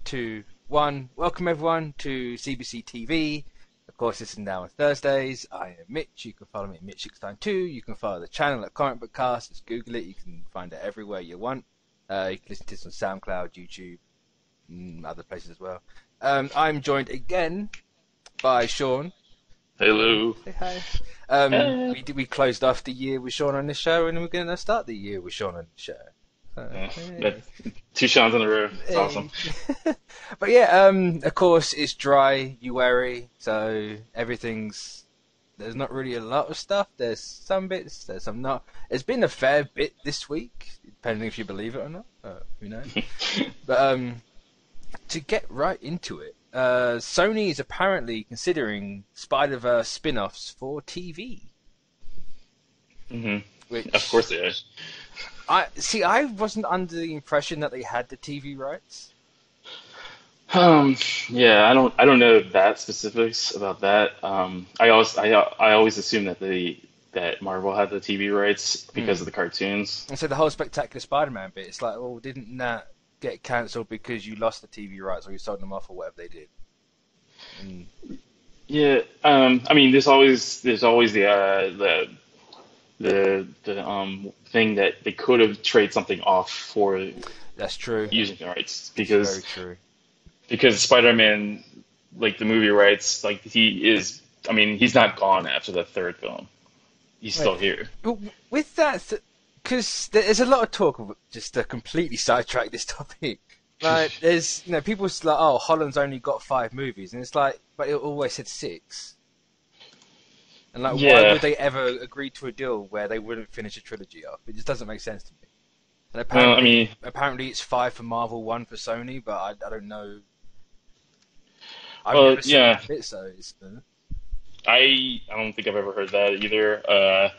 2, 1. Welcome everyone to CBC TV. Of course, this is now on Thursdays. I am Mitch. You can follow me at Mitch692. You can follow the channel at Comic Book Cast. Just Google it. You can find it everywhere you want. You can listen to this on SoundCloud, YouTube, and other places as well. I'm joined again by Sean. Hello. Say hi. We closed off the year with Sean on the show, and we're going to start the year with Sean on the show. Hey. 2 Sean's in a row. It's awesome. But yeah, of course, it's dry, Uary, so there's not really a lot of stuff. There's some bits, there's some not. It's been a fair bit this week, depending if you believe it or not. Who knows? But to get right into it, Sony is apparently considering SpiderVerse spin-offs for TV. Mm-hmm. Which, of course they are. I wasn't under the impression that they had the TV rights. Yeah, I don't know that specifics about that. I always assume that Marvel had the TV rights because of the cartoons. And so the whole Spectacular Spider-Man bit, it's like, well, didn't that get cancelled because you lost the TV rights or you sold them off or whatever they did? Yeah, I mean, there's always the thing that they could have traded something off for. That's true. Using the rights because Very true. Because Spider-Man, like the movie rights, like he's not gone after the 3rd film. He's still here. With that, because there's a lot of talk of just to completely sidetrack this topic. Like, there's people like, oh, Holland's only got 5 movies, and it's like, but it always said 6. And like, why would they ever agree to a deal where they wouldn't finish a trilogy off? It just doesn't make sense to me. And apparently it's 5 for Marvel, 1 for Sony, but I don't know. I've never seen it, so it's. I don't think I've ever heard that either.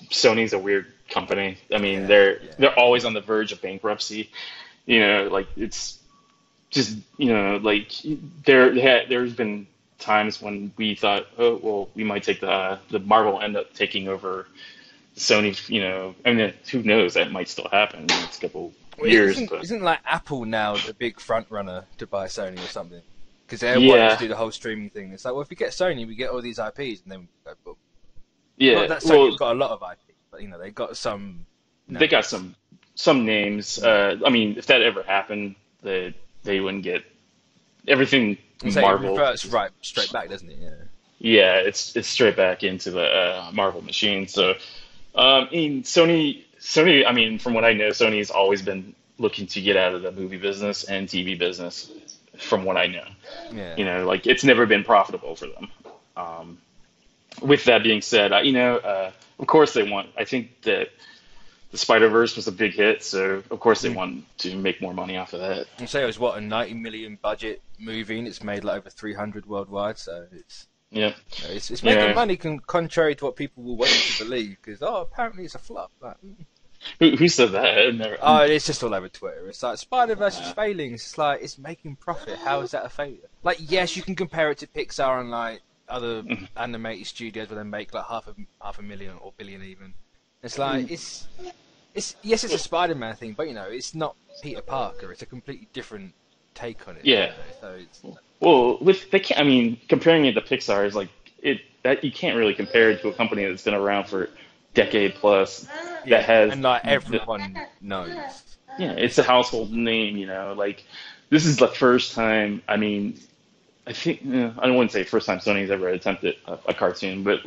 Sony's a weird company. I mean, they're always on the verge of bankruptcy. Like it's just like there's been times when we thought, oh well, we might take the Marvel will end up taking over Sony. Who knows? That might still happen in the next couple years. Isn't like Apple now the big front runner to buy Sony or something? Because they're wanting to do the whole streaming thing. It's like, well, if we get Sony, we get all these IPs, and then we go boom. Yeah, not that Sony's got a lot of IPs, but they got some. They got some names. If that ever happened, they wouldn't get everything. Marvel it reverts right straight back, doesn't it? Yeah, it's straight back into the Marvel machine. So, Sony. From what I know, Sony's always been looking to get out of the movie business and TV business. From what I know, it's never been profitable for them. With that being said, of course they want. I think that the SpiderVerse was a big hit, so of course they want to make more money off of that. You say it was a 90 million budget movie, and it's made like over 300 worldwide, so it's it's making money, contrary to what people will want you to believe. Because apparently it's a flop. Like, Who said that? It's just all over Twitter. It's like Spider-Verse is failing. It's like it's making profit. How is that a failure? Like, yes, you can compare it to Pixar and like other animated studios where they make like half a million or billion even. It's like it's it's a Spider-Man thing, but it's not Peter Parker. It's a completely different take on it. Yeah. So it's. Well, comparing it to Pixar is like that you can't really compare it to a company that's been around for decade plus that has and like everyone knows. Yeah, it's a household name. Like this is the first time. I think I don't want to say first time Sony's ever attempted a cartoon, but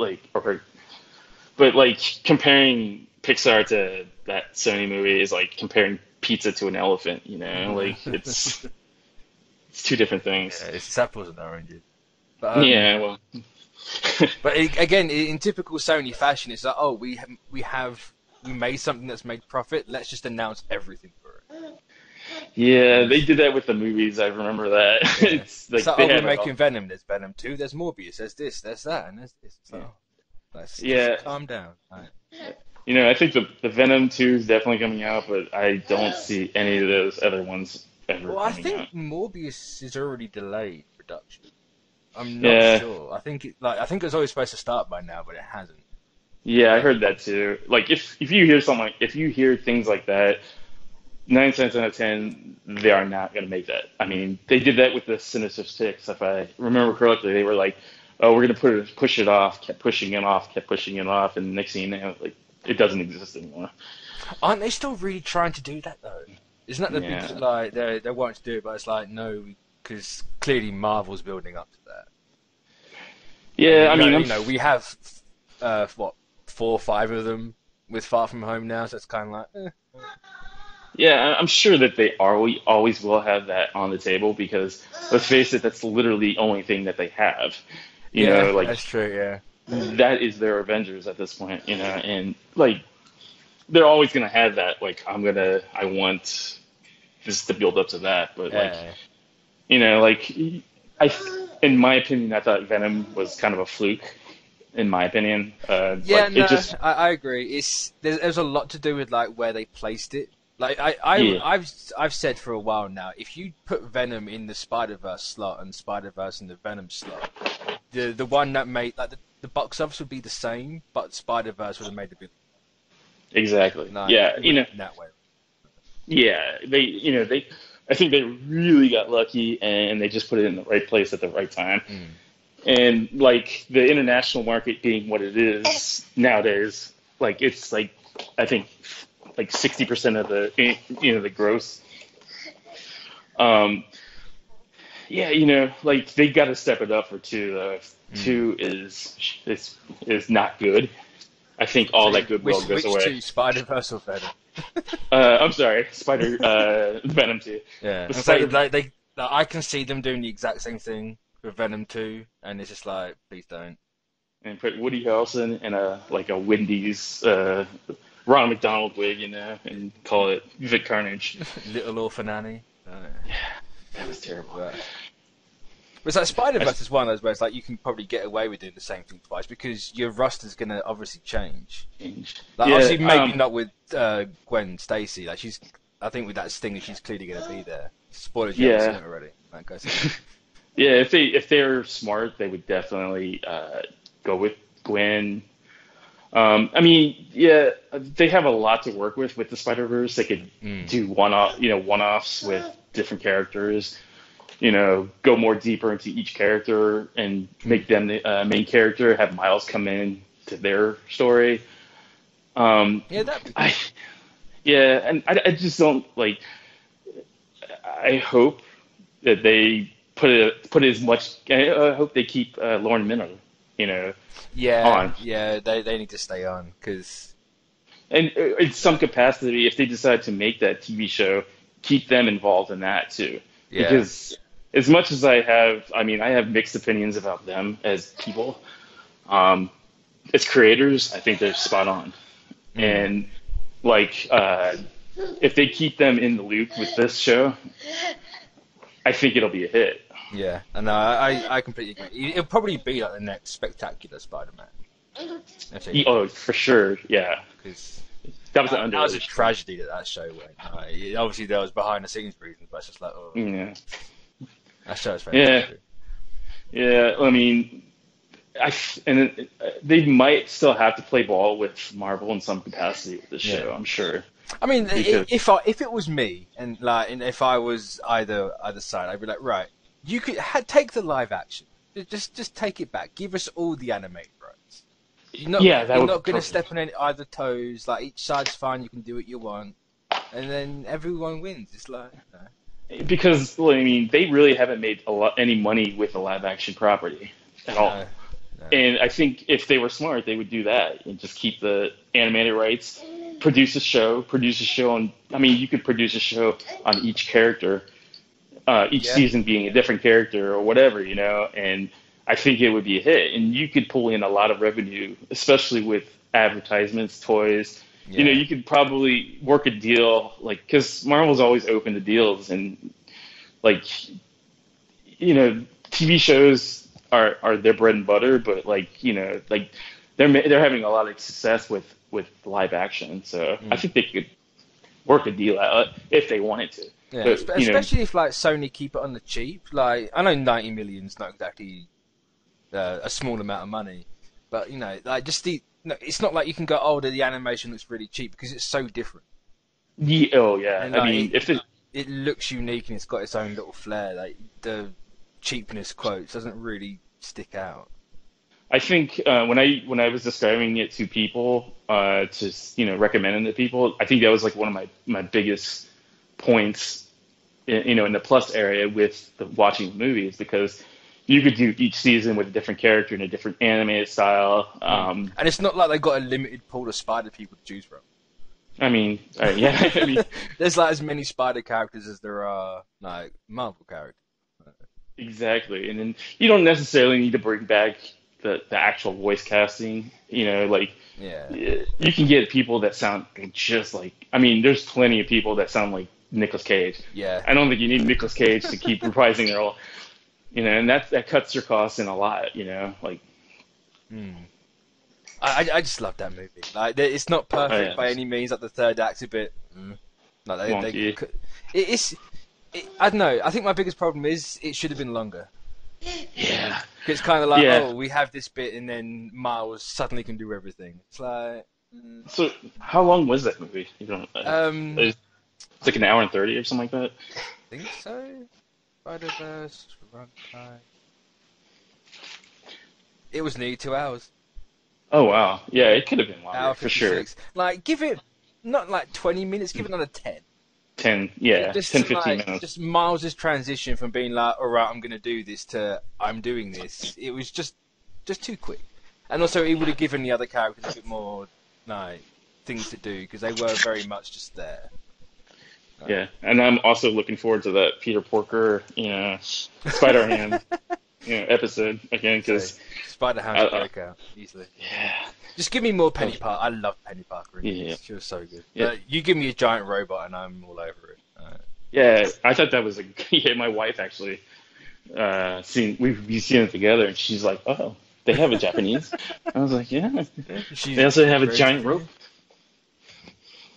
comparing Pixar to that Sony movie is like comparing pizza to an elephant. Like it's two different things. Yeah, it's apples and oranges. But, but again, in typical Sony fashion, it's like, we made something that's made profit. Let's just announce everything for it. Yeah, they did that with the movies. I remember that. Yeah. It's like we're making Venom. There's Venom 2. There's Morbius. There's this. There's that. And there's this. So, let's calm down. Right. I think the Venom 2 is definitely coming out, but I don't see any of those other ones ever coming out. I think Morbius is already delayed production. I'm not sure. I think it was always supposed to start by now, but it hasn't. Yeah, I heard that too. Like if you hear things like that, 9 times out of 10, they are not going to make that. I mean, they did that with the Sinister Six, if I remember correctly. They were like, "Oh, we're going to push it off," kept pushing it off, kept pushing it off, and next thing you know, like it doesn't exist anymore. Aren't they still really trying to do that though? Isn't that the big like they want to do it, but it's like no, because clearly Marvel's building up to that. Yeah, I mean, mean, we have what 4 or 5 of them with Far From Home now, so it's kind of like. yeah, I'm sure that they always will have that on the table because let's face it, that's literally the only thing that they have. You know, like that's true. Yeah, that is their Avengers at this point. You know, and like they're always gonna have that. Like I want this to build up to that, but like you know, like in my opinion, I thought Venom was kind of a fluke. In my opinion, I agree. There's a lot to do with like where they placed it. Like I've said for a while now, if you put Venom in the Spider-Verse slot and Spider-Verse in the Venom slot, the one that made like the box office would be the same, but Spider-Verse would have made a big. Exactly. Like, yeah, you know that way. Yeah, they I think they really got lucky and they just put it in the right place at the right time. And like the international market being what it is nowadays, like it's like I think like 60% of the the gross. Yeah, you know, like they got to step it up for 2 though. 2 is not good. I think all that goodwill goes away. Which 2, Spider-Verse or Venom? I'm sorry, Venom 2. Yeah, I can see them doing the exact same thing with Venom 2, and it's just like, please don't. And put Woody Harrelson in a Wendy's Ronald McDonald wig, you know, and call it Vic Carnage. Little Orphan Annie. Yeah, that was terrible. But it's like Spider-Verse is one of those where it's like you can probably get away with doing the same thing twice because your roster's going to obviously change. Like obviously maybe not with Gwen Stacy. Like I think with that Stinger, she's clearly going to be there. Spoilers, you haven't seen it already. That goes. Yeah, if they're smart, they would definitely go with Gwen. I mean, yeah, they have a lot to work with the Spider-Verse. They could do one-offs with different characters. You know, go more deeper into each character and make them the main character. Have Miles come in to their story. And I just don't like. I hope that they put as much. I hope they keep Lauren Miller. You know. On. Yeah, they need to stay on because. And in some capacity, if they decide to make that TV show, keep them involved in that too. Yeah. Because as much as I have mixed opinions about them as people. As creators, I think they're spot on. And like, if they keep them in the loop with this show, I think it'll be a hit. Yeah, and I completely agree. It'll probably be like the next spectacular Spider-Man. Oh, for sure, yeah. Because that was that was a tragedy that show went. Obviously, there was behind-the-scenes reasons, but it's just like, yeah. That show is fantastic. Yeah. I mean, they might still have to play ball with Marvel in some capacity with this show. I'm sure. I mean, if it was me and if I was either side, I'd be like, right. You could take the live action. Just take it back. Give us all the animated rights. You're not going to step on either toes. Like each side's fine. You can do what you want, and then everyone wins. It's like because I mean they really haven't made any money with the live action property at all. No. And I think if they were smart, they would do that and just keep the animated rights. Produce a show on. I mean, you could produce a show on each character. Each season being a different character or whatever, you know, and I think it would be a hit. And you could pull in a lot of revenue, especially with advertisements, toys. Yeah. You know, you could probably work a deal, like, because Marvel's always open to deals. And, like, you know, TV shows are their bread and butter, but, like, you know, like, they're having a lot of success with live action. So I think they could work a deal out if they wanted to. Yeah, but, especially if like Sony keep it on the cheap. Like I know 90 million's not exactly a small amount of money, but you know, like it's not like you can go, oh, the animation looks really cheap because it's so different. Oh yeah, And I like, mean, if it, it looks unique and it's got its own little flair. Like the cheapness quotes doesn't really stick out. I think when I was describing it to people, to recommending it to people, I think that was like one of my biggest points, in the plus area with watching movies, because you could do each season with a different character and a different animated style. And it's not like they've got a limited pool of spider people to choose from. I mean, yeah, I mean, There's like as many spider characters as there are like Marvel characters. exactly. And then you don't necessarily need to bring back the actual voice casting. Like Yeah. you can get people that sound just like. I mean, there's plenty of people that sound like Nicolas Cage. Yeah. I don't think you need Nicolas Cage to keep reprising their role. And that cuts your costs in a lot. Like. I just love that movie. Like, it's not perfect yeah. by any means. Like the third act's a bit. Like Wonky. I don't know. I think my biggest problem is it should have been longer. Yeah. It's kind of like, Yeah. oh, we have this bit, and then Miles suddenly can do everything. It's like, So how long was that movie? You don't. It's like an hour and 30 or something like that. I think so. SpiderVerse runtime. It was nearly 2 hours. Oh wow, yeah, it could have been longer Hour for sure. 56. Like, give it not like 20 minutes. Give it another 10. 10, yeah, Just 10, 15 like, minutes. just Miles' transition from being like, all right, I'm going to do this, to I'm doing this. It was just too quick. And also, it would have given the other characters a bit more like things to do, because they were very much just there. Yeah, and I'm also looking forward to that Peter Porker, Spider-Man, episode again, because Spider-Ham break out easily. yeah, Just give me more Penny Parker. I love Penny Parker. Yeah. She was so good. Yeah. But you give me a giant robot, and I'm all over it. yeah, I thought that was yeah. My wife actually we've seen it together, and she's like, oh, they have a Japanese. I was like, yeah. They also have a giant rope.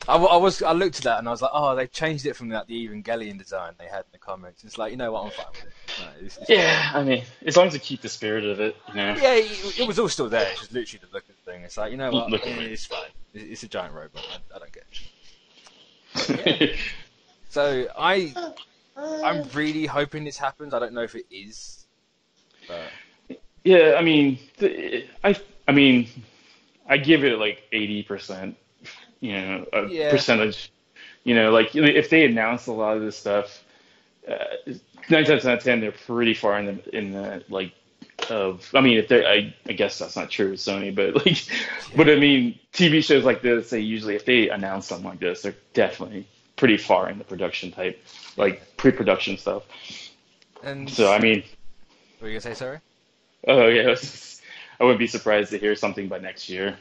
I looked at that and I was like, oh, they've changed it from like the Evangelion design they had in the comics. It's like, you know what, I'm fine with it. No, it's Yeah, I mean, as long as you keep the spirit of it, Yeah, it was all still there. It's just literally the look of the thing. It's like, you know what, it's fine. It's a giant robot. I don't get it. Yeah. So I'm really hoping this happens. I don't know if it is. But... Yeah, I mean, I give it like 80%, percentage. Like if they announce a lot of this stuff, 9 times out of 10 they're pretty far in the like of. I mean, if they, I guess that's not true with Sony, but I mean, TV shows like this, they usually, if they announce something like this, they're definitely pretty far in the production type, like pre-production stuff. And so I mean, what were you gonna say? Sorry. Oh yeah, I wouldn't be surprised to hear something by next year.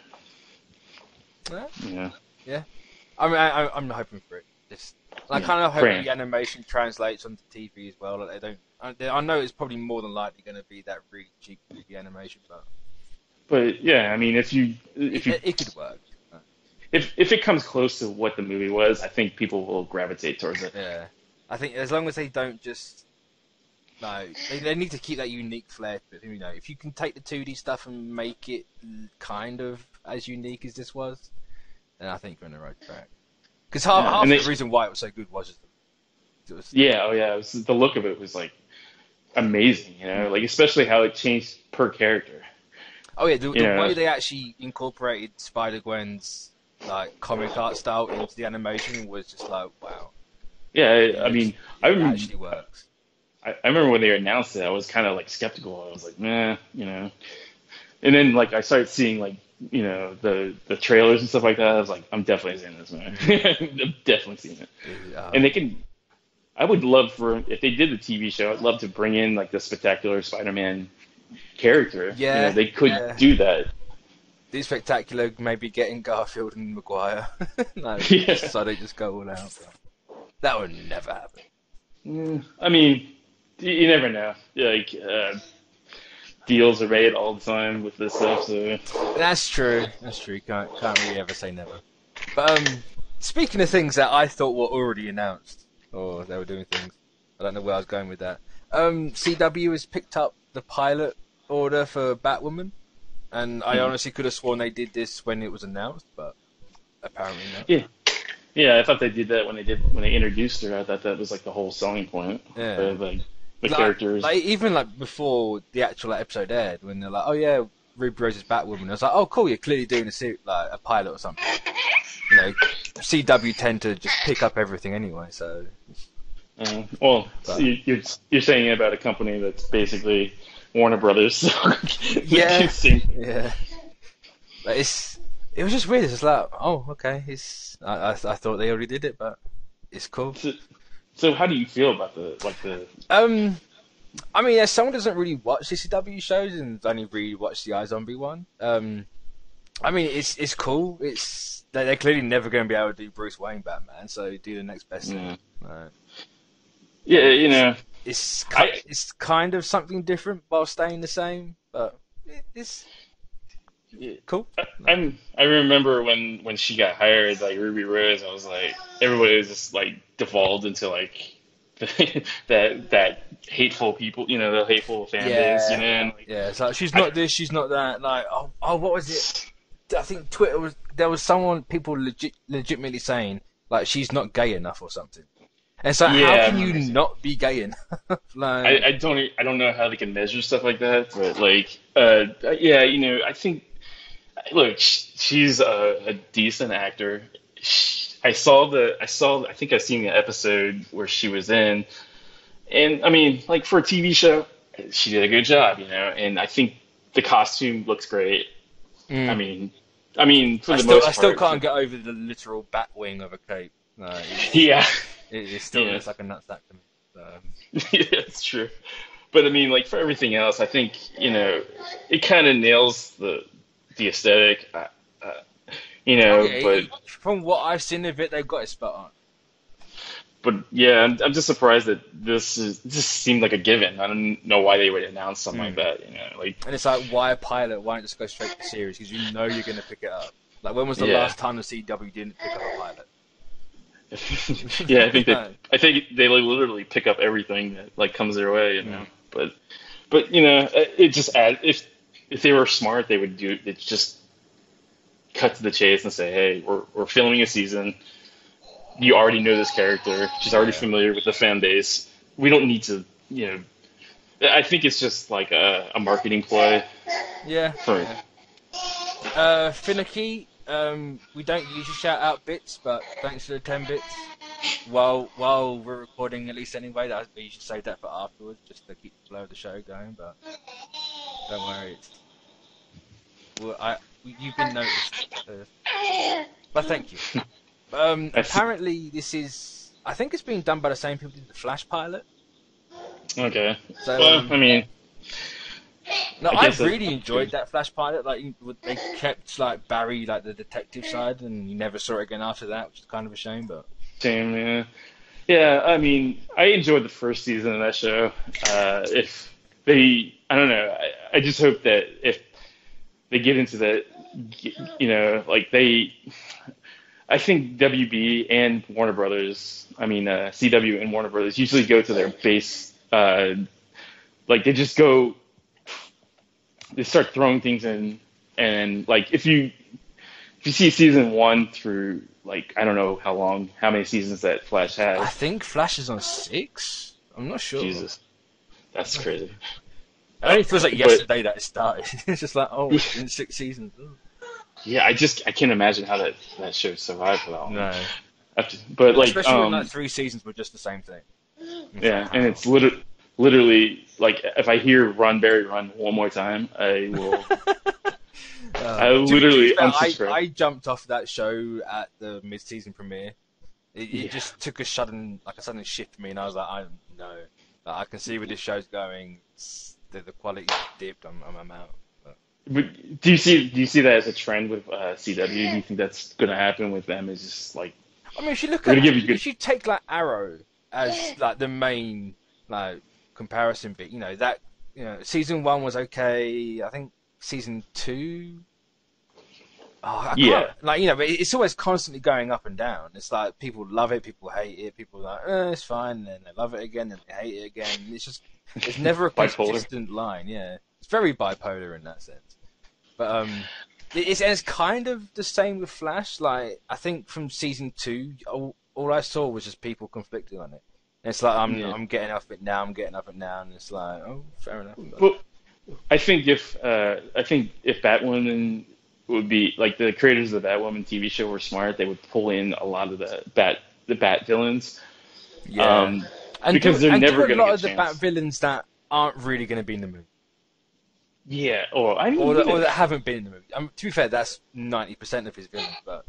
Yeah. Yeah. I mean, I'm hoping for it. I kind of hope the animation translates onto TV as well. Like they don't. I know it's probably more than likely going to be that really cheap 3D animation, but yeah, I mean, it could work. If it comes close to what the movie was, I think people will gravitate towards it. Yeah, I think as long as they don't just. No, they need to keep that unique flair to it. If you can take the 2D stuff and make it kind of as unique as this was, then I think you're on the right track. Because half the reason why it was so good was just the look of it was like amazing, like especially how it changed per character. Oh yeah, the way they actually incorporated Spider-Gwen's like comic art style into the animation was just like wow. Yeah, I mean, it actually works. I remember when they announced it, I was kind of like skeptical. I was like, nah, and then like I started seeing like the trailers and stuff like that. I was like, I'm definitely seeing this, man. I'm definitely seeing it. And I would love if they did the TV show, I'd love to bring in like the Spectacular Spider-Man character. Yeah, they could do that. The Spectacular maybe getting Garfield and Maguire. So they just go all out. That would never happen. I mean, you never know. Like deals are made all the time with this stuff. So that's true. Can't really ever say never. But speaking of things that I thought were already announced, or they were doing things, I don't know where I was going with that. CW has picked up the pilot order for Batwoman, and I honestly could have sworn they did this when it was announced, but apparently not. Yeah. Yeah, I thought they did that when they introduced her. I thought that was like the whole selling point. Yeah. Like the characters. Like even like before the actual episode aired, when they're like, "Oh yeah, Ruby Rose is Batwoman," I was like, "Oh cool, you're clearly doing a pilot or something." You know, CW tend to just pick up everything anyway, so. Well, so you're saying about a company that's basically Warner Brothers. So yeah. Yeah. But it was just weird. It's like, oh, okay. I thought they already did it, but it's cool. So how do you feel about the? I mean, as someone doesn't really watch CW shows and only really watch the iZombie one. I mean, it's cool. They're clearly never going to be able to do Bruce Wayne Batman, so do the next best thing. Right. Yeah, you know, it's kind of something different while staying the same, but it's cool. I remember when she got hired, like Ruby Rose, I was like, everybody was just like devolved into like that hateful people, you know, the hateful fan base, you know. And, like, yeah, it's like she's not this, she's not that. Like, oh, what was it? I think there was people legitimately saying like she's not gay enough or something. And so how can you not be gay enough? Like, I don't know how they can measure stuff like that, but like yeah, you know, I think look, she's a decent actor. I think I've seen the episode where she was in, and I mean, like for a TV show, she did a good job, you know, and I think the costume looks great. I mean, for the most part, I still can't get over the literal bat wing of a cape. Yeah. It still looks like a nutsack to me. So. Yeah, it's true. But I mean, like for everything else, I think, you know, it kind of nails the aesthetic, you know. Okay, but from what I've seen of it, they've got it spot on. But yeah, I'm just surprised that this seemed like a given. I don't know why they would announce something like that, you know. Like, and it's like, why a pilot? Why not just go straight to the series? Because you know you're going to pick it up. Like, when was the last time the CW didn't pick up a pilot? Yeah, I think they literally pick up everything that like comes their way, you know. But you know, it just adds, if they were smart, they would just cut to the chase and say, hey, we're filming a season. You already know this character. She's already familiar with the fan base. We don't need to, you know. I think it's just like a marketing play. Yeah. Finicky. We don't usually shout out bits, but thanks for the 10 bits. While we're recording, at least anyway, we usually save that for afterwards, just to keep the flow of the show going. But don't worry, you've been noticed. But thank you. Apparently, I think it's being done by the same people who did the Flash pilot. Okay. So, well, I mean. No, I really enjoyed that Flash pilot. Like they kept like Barry, like the detective side, and you never saw it again after that, which is kind of a shame. But shame, yeah. I mean, I enjoyed the first season of that show. If they, I don't know. I just hope that if they get into that, you know, like I think WB and Warner Brothers, CW and Warner Brothers usually go to their base. Like they just go. They start throwing things in, and like if you see season 1 through like I don't know how many seasons that Flash has. I think Flash is on 6. I'm not sure. Jesus, that's crazy. It only feels like yesterday that it started. It's just like in 6 seasons. Yeah, I can't imagine how that show survived for that long. No, but like especially when like 3 seasons were just the same thing. Yeah, and it's literally like if I hear "Run Barry Run" one more time, I will. I literally unsubscribe. I jumped off that show at the mid-season premiere. It just took a sudden shift for me, and I was like, I can see where this show's going. The quality dipped. I'm out. But do you see that as a trend with CW? Do you think that's going to happen with them? Is just like. I mean, if you look at if you take like Arrow as like the main like comparison bit, you know that season 1 was okay. I think season 2. But it's always constantly going up and down. It's like people love it, people hate it, people are like, it's fine, and then they love it again, and they hate it again. It's never a consistent line. Yeah, it's very bipolar in that sense. But it's kind of the same with Flash. Like, I think from season 2, all I saw was just people conflicting on it. And it's like, I'm getting off it now, and it's like, oh, fair enough. Well, I think if Batwoman would be like the creators of the Batwoman TV show were smart, they would pull in a lot of the Bat villains. Yeah, because they're never going to get a chance. A lot of the Bat villains that aren't really going to be in the movie. Yeah, or that haven't been in the movie. To be fair, that's 90% of his villains. But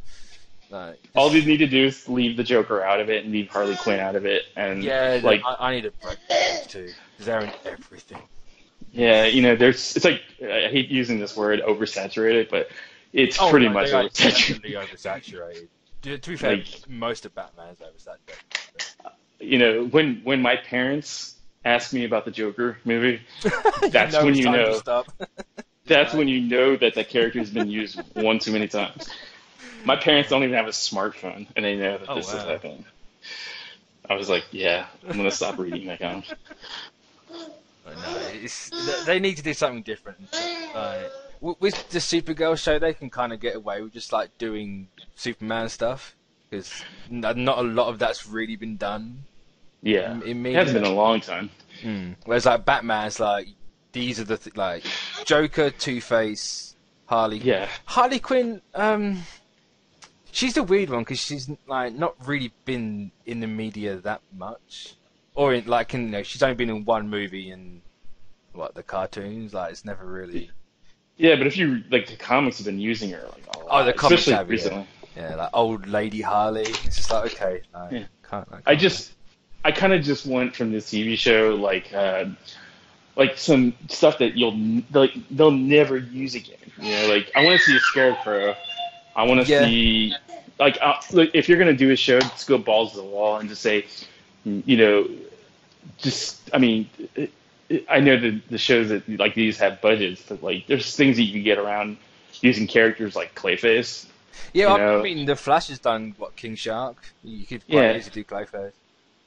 all they need to do is leave the Joker out of it and leave Harley Quinn out of it, and I need a break too because they're in everything. Yeah, it's like I hate using this word oversaturated, but it's pretty much oversaturated. Oversaturated. To be fair, most of Batman is oversaturated. When my parents ask me about the Joker movie, that's when you know. That's when you know that the character has been used one too many times. My parents don't even have a smartphone, and they know that this is happening. I was like, yeah, I'm gonna stop reading my comics. No, they need to do something different. With the Supergirl show, they can kind of get away with just like doing Superman stuff because not a lot of that's really been done. Yeah, it hasn't been a long time. Whereas like Batman's like these are the like Joker, Two-Face, Harley. Yeah, Harley Quinn. She's the weird one because she's like not really been in the media that much, or she's only been in one movie and the cartoons. Like it's never really. Yeah, but if you the comics have been using her a lot. Oh, the comics have recently. Yeah, like old lady Harley. It's just like okay. I kind of just want from this TV show some stuff that they'll never use again. I want to see a Scarecrow. I want to see if you're gonna do a show, just go balls to the wall and just say, I know the shows that like these have budgets, but there's things that you can get around using characters like Clayface. Yeah, I mean the Flash has done King Shark. You could quite easily do Clayface.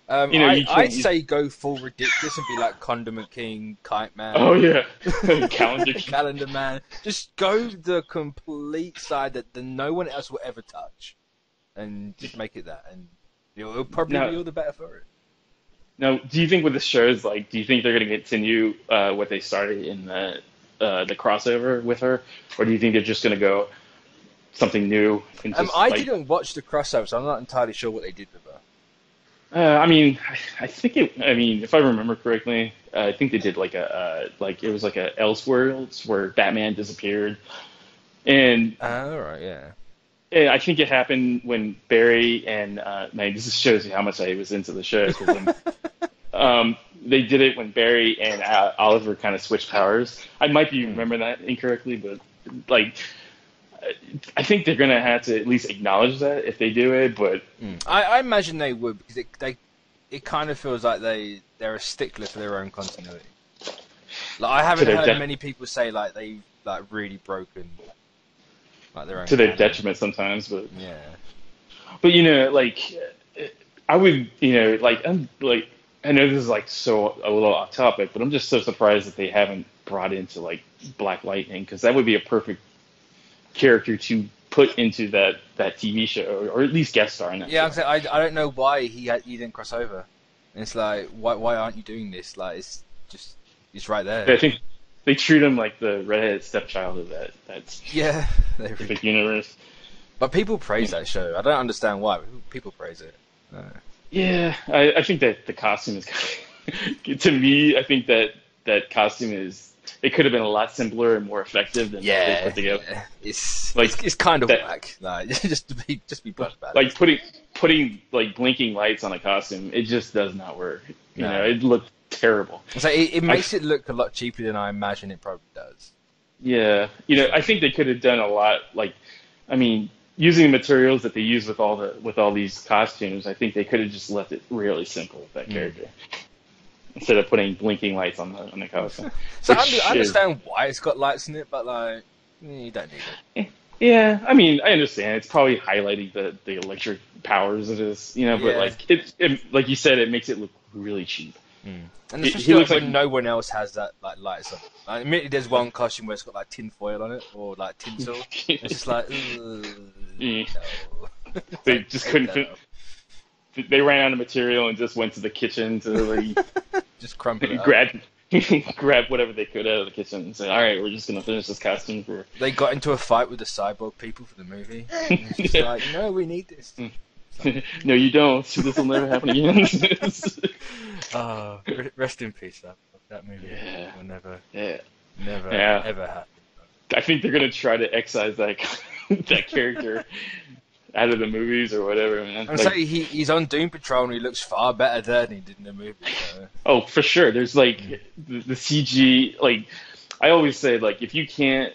I'd say go full ridiculous and be like Condiment King, Kite Man. Oh yeah, Calendar Man. Just go the complete side that no one else will ever touch, and just make it that, and it'll probably be all the better for it. Now, do you think with the shows, do you think they're going to continue what they started in the crossover with her, or do you think they're just going to go something new? And just, I didn't watch the crossover, so I'm not entirely sure what they did with her. I think if I remember correctly, I think they did it was like a Elseworlds where Batman disappeared, and right, yeah. And I think it happened when Barry and this shows you how much I was into the show. They did it when Barry and Oliver kind of switched powers. I might be remembering that incorrectly, but I think they're gonna have to at least acknowledge that if they do it. But I imagine they would because it kind of feels like they're a stickler for their own continuity. I haven't heard many people say they've really broken their own to their detriment sometimes, but yeah. But I would I know this is a little off topic, but I'm just so surprised that they haven't brought into Black Lightning because that would be a perfect character to put into that TV show or at least guest star in that. Yeah, show. I don't know why he didn't cross over. And it's why aren't you doing this? It's right there. I think they treat him like the redheaded stepchild of that's the universe. But people praise that show. I don't understand why. But people praise it. Yeah, I think that the costume is to me. I think that costume is. It could have been a lot simpler and more effective than they put together. Yeah. It's kind of whack. Just be blunt about it. Putting blinking lights on a costume, it just does not work. You know, it looked terrible. So it makes it look a lot cheaper than I imagine it probably does. Yeah, I think they could have done a lot. Using the materials that they use with all these costumes, I think they could have just left it really simple with that character. Instead of putting blinking lights on the costume. So I understand why it's got lights in it, but you don't need it. Yeah, I understand. It's probably highlighting the electric powers of this, but it like you said, it makes it look really cheap. And He especially looks when like no one else has that like lights on. Like, admittedly, there's one costume where it's got like tin foil on it or like tinsel. It's just like, Yeah. no. They just couldn't fit. They ran out of material and just went to the kitchen to like Just crumple it up. grab whatever they could out of the kitchen and say, "All right, we're just gonna finish this costume for." They got into a fight with the cyborg people for the movie. And it's just like, no, we need this. No, you don't. This will never happen again. Rest in peace. That movie will never Yeah. ever happen. I think they're gonna try to excise that that character out of the movies or whatever, man. I'm saying he's on Doom Patrol and he looks far better there than he did in the movie. So. Oh, for sure. There's like the CG. Like I always say, like if you can't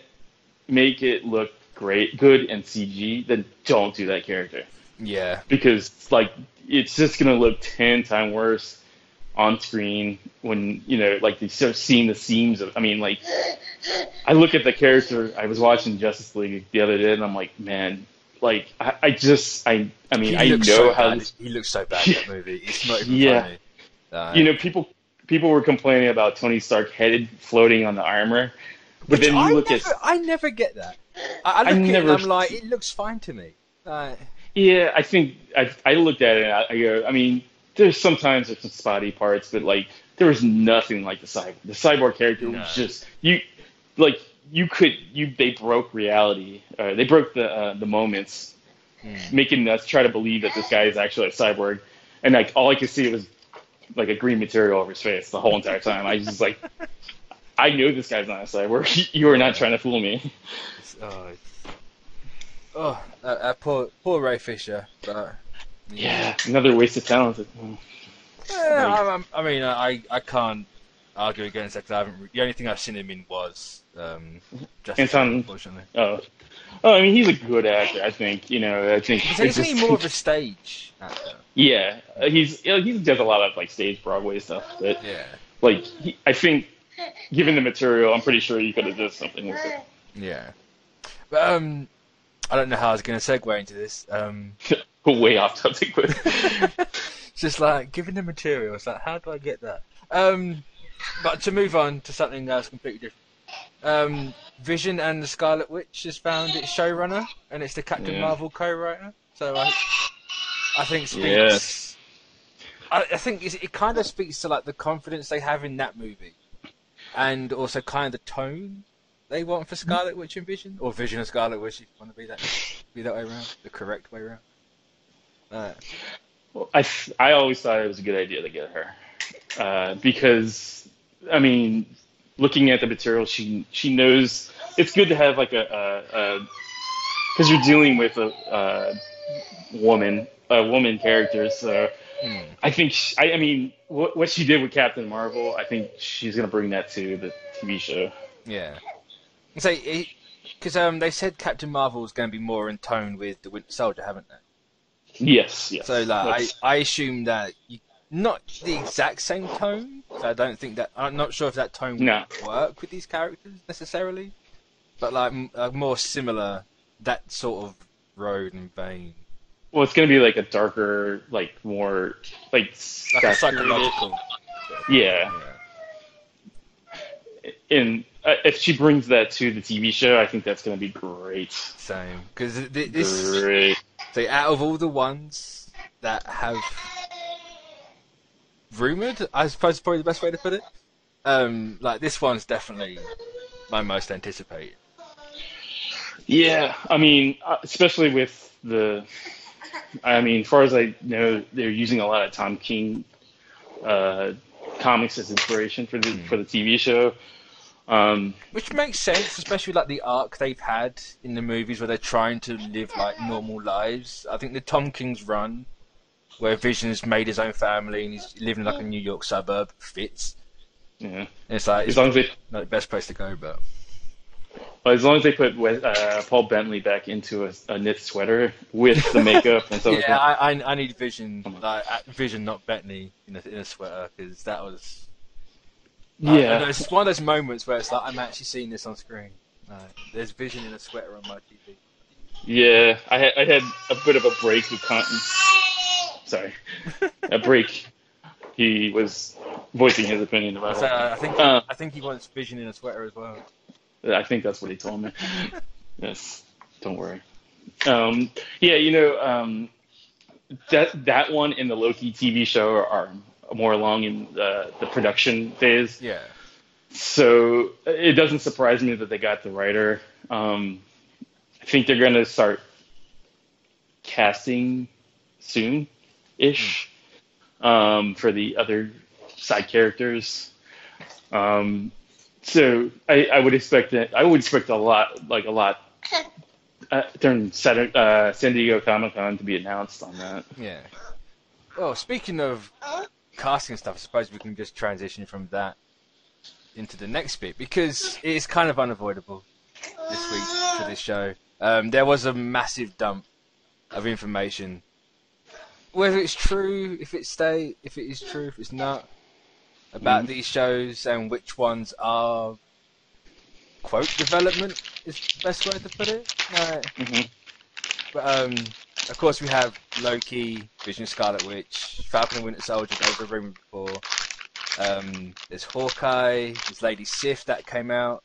make it look good in CG, then don't do that character. Yeah. Because like it's just gonna look 10 times worse on screen when like they start seeing the seams of. I mean, like I look at the character. I was watching Justice League the other day, and I'm like, man. Like I mean I know how he looks so bad in that movie. It's not even funny. People were complaining about Tony Stark headed floating on the armor, but then you look at I never get that. I look at it and I'm like, it looks fine to me. Yeah, I think I looked at it and I go, I mean, there's sometimes some spotty parts, but like there was nothing like the cyborg character was just they broke reality. They broke the moments, making us try to believe that this guy is actually a cyborg. And like all I could see was like a green material over his face the whole entire time. I just like, I know this guy's not a cyborg. You are not trying to fool me. Poor Ray Fisher. But, yeah, another waste of talent. I mean, I can't argue against that because the only thing I've seen him in was Justice League, unfortunately. Oh, I mean, he's a good actor. I think Isn't he more of a stage actor? Yeah, he does a lot of like stage Broadway stuff. But like, I think given the material, I'm pretty sure he could have done something with it. Yeah, but I don't know how I was going to segue into this. Way off topic, but it's just like given the material, it's like how do I get that? But to move on to something else completely different. Vision and the Scarlet Witch has found its showrunner, and it's the Captain Marvel co-writer. So I think speaks. I think it kind of speaks to like the confidence they have in that movie, and also kind of the tone they want for Scarlet Witch and Vision, or Vision and Scarlet Witch. If you want to be that way around, the correct way around. Well, I always thought it was a good idea to get her, because I mean, looking at the material, she knows it's good to have like because you're dealing with a woman character. So I think I mean what she did with Captain Marvel, I think she's gonna bring that to the TV show. Yeah, so because they said Captain Marvel is going to be more in tone with the Winter Soldier, haven't they? Yes. So like I assume that not the exact same tone. So I don't think that I'm not sure if that tone would work with these characters necessarily, but like more similar, that sort of road and vein. Well, it's gonna be like a darker, like more like a psychological. Yeah. And if she brings that to the TV show, I think that's gonna be great. Same, because this. Great. So out of all the ones that have rumored, I suppose is probably the best way to put it. Like this one's definitely my most anticipated. Yeah, I mean, especially with as far as I know, they're using a lot of Tom King comics as inspiration for the TV show. Which makes sense, especially like the arc they've had in the movies where they're trying to live like normal lives. I think the Tom King's run, where Vision's made his own family and he's living like a New York suburb, fits. Yeah, and it's like not the best place to go, but as long as they put Paul Bentley back into a knit sweater with the makeup and stuff. Yeah, I need Vision, Vision, not Bentley in a sweater, because that was. Yeah, it's one of those moments where it's like I'm actually seeing this on screen. There's Vision in a sweater on my TV. Yeah, I had a bit of a break with Sorry, a break. He was voicing his opinion about So, it. I think he wants Vision in a sweater as well. I think that's what he told me. Yes, don't worry. Yeah, that one and the Loki TV show are more along in the production phase. Yeah. So it doesn't surprise me that they got the writer. I think they're going to start casting soon-ish for the other side characters. So I would expect that. I would expect a lot during San Diego Comic-Con to be announced on that. Yeah. Well, speaking of casting stuff, I suppose we can just transition from that into the next bit, because it is kind of unavoidable this week for this show. There was a massive dump of information. Whether it's true, if it is true, if it's not, about these shows and which ones are quote development is the best way to put it. But of course we have Loki, Vision, Scarlet Witch, Falcon and Winter Soldier. Those were rumored before. There's Hawkeye, there's Lady Sif that came out,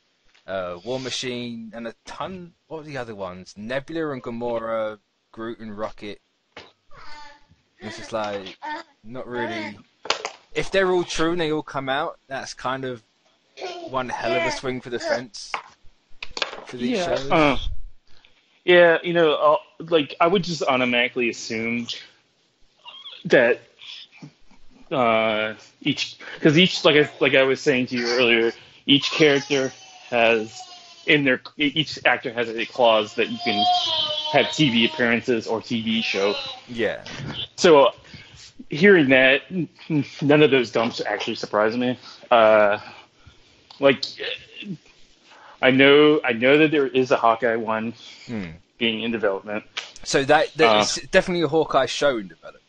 War Machine, and a ton. What were the other ones? Nebula and Gamora, Groot and Rocket. It's just like not really. If they're all true and they all come out, that's kind of one hell of a swing for the fence for these shows. Yeah, like I would just automatically assume that each like I was saying to you earlier, each character has each actor has a clause that you can have TV appearances or TV show. Yeah. So hearing that, none of those dumps actually surprise me. Like I know that there is a Hawkeye one being in development. So there's definitely a Hawkeye show in development.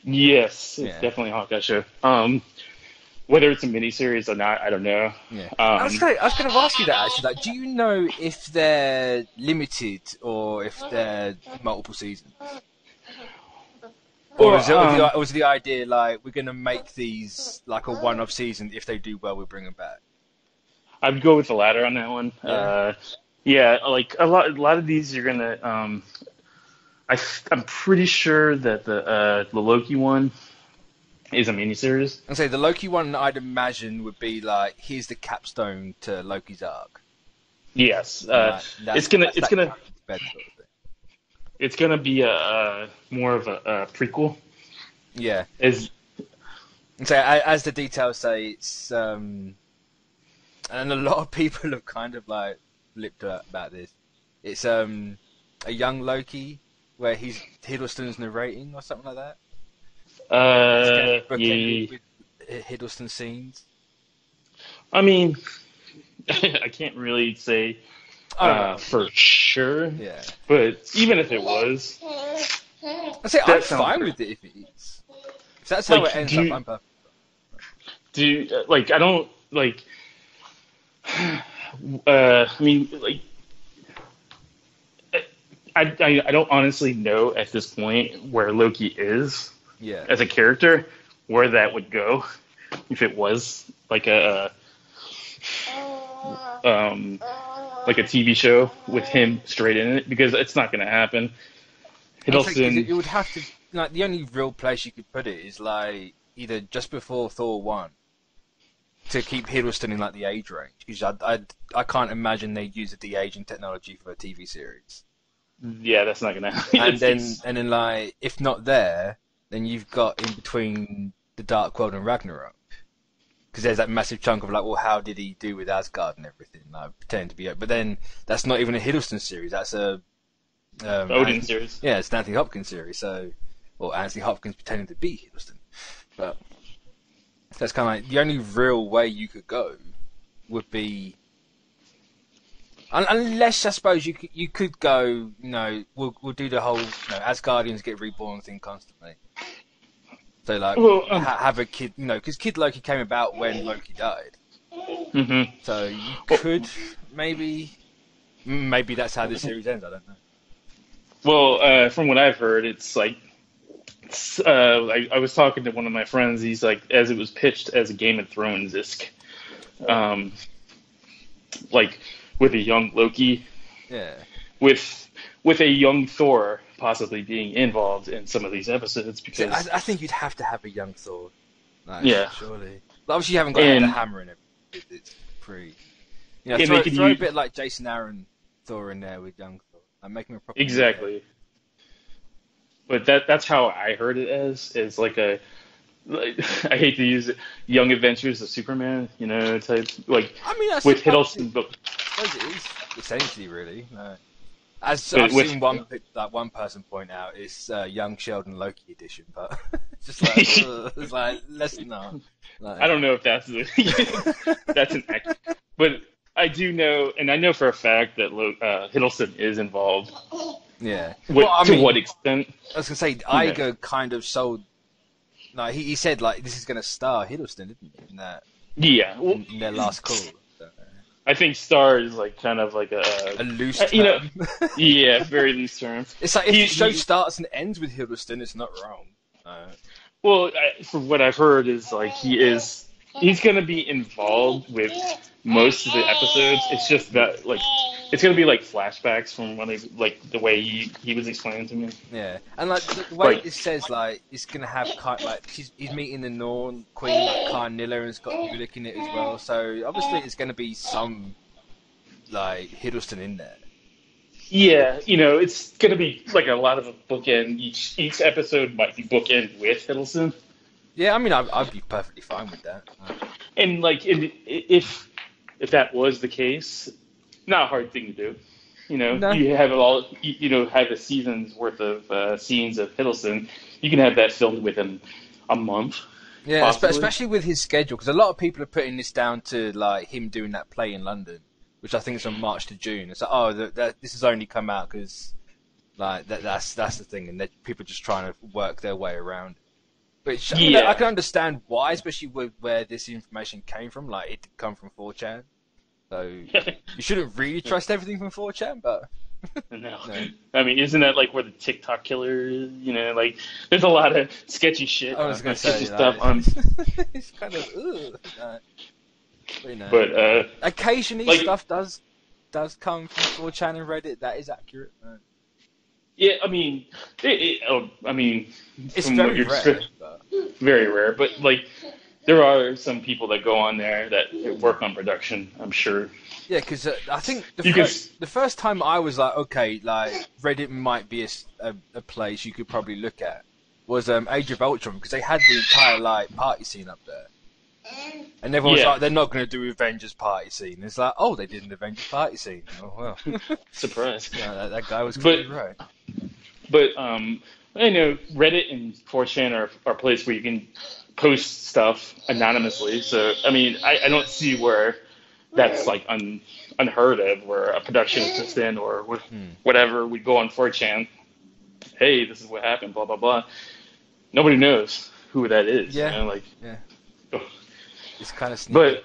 Yes, it's definitely a Hawkeye show. Whether it's a miniseries or not, I don't know. Yeah. I was going to ask you that actually. Like, do you know if they're limited or if they're multiple seasons? Or was the idea like we're going to make these like a one-off season? If they do well, we'll bring them back. I'd go with the latter on that one. Like a lot of these you're gonna. I'm pretty sure that the Loki one is a miniseries. And say the Loki one, I'd imagine would be like here's the capstone to Loki's arc. Yes, it's gonna be a more of a prequel. Yeah. And so as the details say, it's and a lot of people have kind of like flipped about this. It's a young Loki where Hiddleston's narrating or something like that. With Hiddleston scenes. I mean, I can't really say for sure. Yeah. But even if it was, I say I'm fine with it if it is. If that's how it ends up, I'm perfect. I don't like. I mean, like, I don't honestly know at this point where Loki is as a character, where that would go if it was like a TV show with him straight in it, because it's not going to happen. It would have to, like, the only real place you could put it is like either just before Thor 1 to keep Hiddleston in like the age range, because I can't imagine they'd use the de-aging technology for a TV series. Yeah, that's not gonna happen. And then like if not there, then you've got in between the Dark World and Ragnarok, because there's that massive chunk of like, well, how did he do with Asgard and everything? Like pretending to be, but then that's not even a Hiddleston series. That's a Odin series. Yeah, it's an Anthony Hopkins series. Or Anthony Hopkins pretending to be Hiddleston, but. That's kind of like the only real way you could go would be, unless I suppose you could go, we'll do the whole Asgardians get reborn thing constantly. So like have a kid, because Kid Loki came about when Loki died. Mm-hmm. So you could maybe that's how this series ends. I don't know. Well, from what I've heard, it's like I was talking to one of my friends. He's like, as it was pitched as a Game of Thrones-esque, um, like with a young Loki, Yeah. with a young Thor possibly being involved in some of these episodes See, because I think you'd have to have a young Thor. Like, yeah, surely. But obviously, you haven't got and the hammer in it. It's pretty. You know, and throw, they could throw a use bit like Jason Aaron Thor in there with young Thor. And make him a proper. exactly. But that's how I heard it as like a like, I hate to use it, Young Adventures of Superman, you know, type like I mean, I with suppose Hiddleston, but it is essentially really. As but I've with seen one person point out, it's young Sheldon Loki edition, but just like it's like let's not. Like, I don't know if that's that's an act, but I do know, and I know for a fact that Hiddleston is involved. yeah. To what extent? I was gonna say Iger kind of sold. No, he said like this is gonna star Hiddleston, didn't he? Yeah, well, in their last call. So. I think star is like kind of like A loose term. you know, yeah, very loose term. It's like if the show starts and ends with Hiddleston, it's not wrong. Well, from what I've heard is like he's going to be involved with most of the episodes. It's just that like it's going to be like flashbacks from when like the way he was explaining to me. Yeah, and like the way it says like it's going to have like he's meeting the Norn Queen like Carnilla and it's got Ulick in it as well. So obviously it's going to be some like Hiddleston in there. Yeah, you know, it's going to be like a lot of a bookend. Each episode might be bookend with Hiddleston. Yeah, I mean, I'd be perfectly fine with that. And like, if that was the case, not a hard thing to do. You know, No. you have it all. You know, have a season's worth of scenes of Hiddleston. You can have that filmed within a month. Yeah, possibly. especially with his schedule, because a lot of people are putting this down to like him doing that play in London, which I think is from March to June. It's like, this has only come out because like that's the thing, and people are just trying to work their way around. Which I can understand why, especially with where this information came from. Like it did come from 4chan, so you shouldn't really trust everything from 4chan. But no. I mean, isn't that like where the TikTok killer is? You know, like there's a lot of sketchy shit. I was going to say stuff on. It's kind of but occasionally stuff does come from 4chan and Reddit that is accurate. Yeah, I mean, It's from very what rare. very rare. But like, there are some people that go on there that work on production. I'm sure. Yeah, because I think the first time I was like, okay, like Reddit might be a place you could probably look at was Age of Ultron because they had the entire like party scene up there, and everyone was like, they're not going to do Avengers party scene. It's like, oh, they did an Avengers party scene. Oh well, surprise. Yeah, that guy was completely right. But I know Reddit and 4chan are a place where you can post stuff anonymously. So I mean, I don't see where that's like unheard of, where a production assistant or whatever would go on 4chan. Hey, this is what happened. Blah blah blah. Nobody knows who that is. Yeah. You know, like, oh. It's kind of sneaky.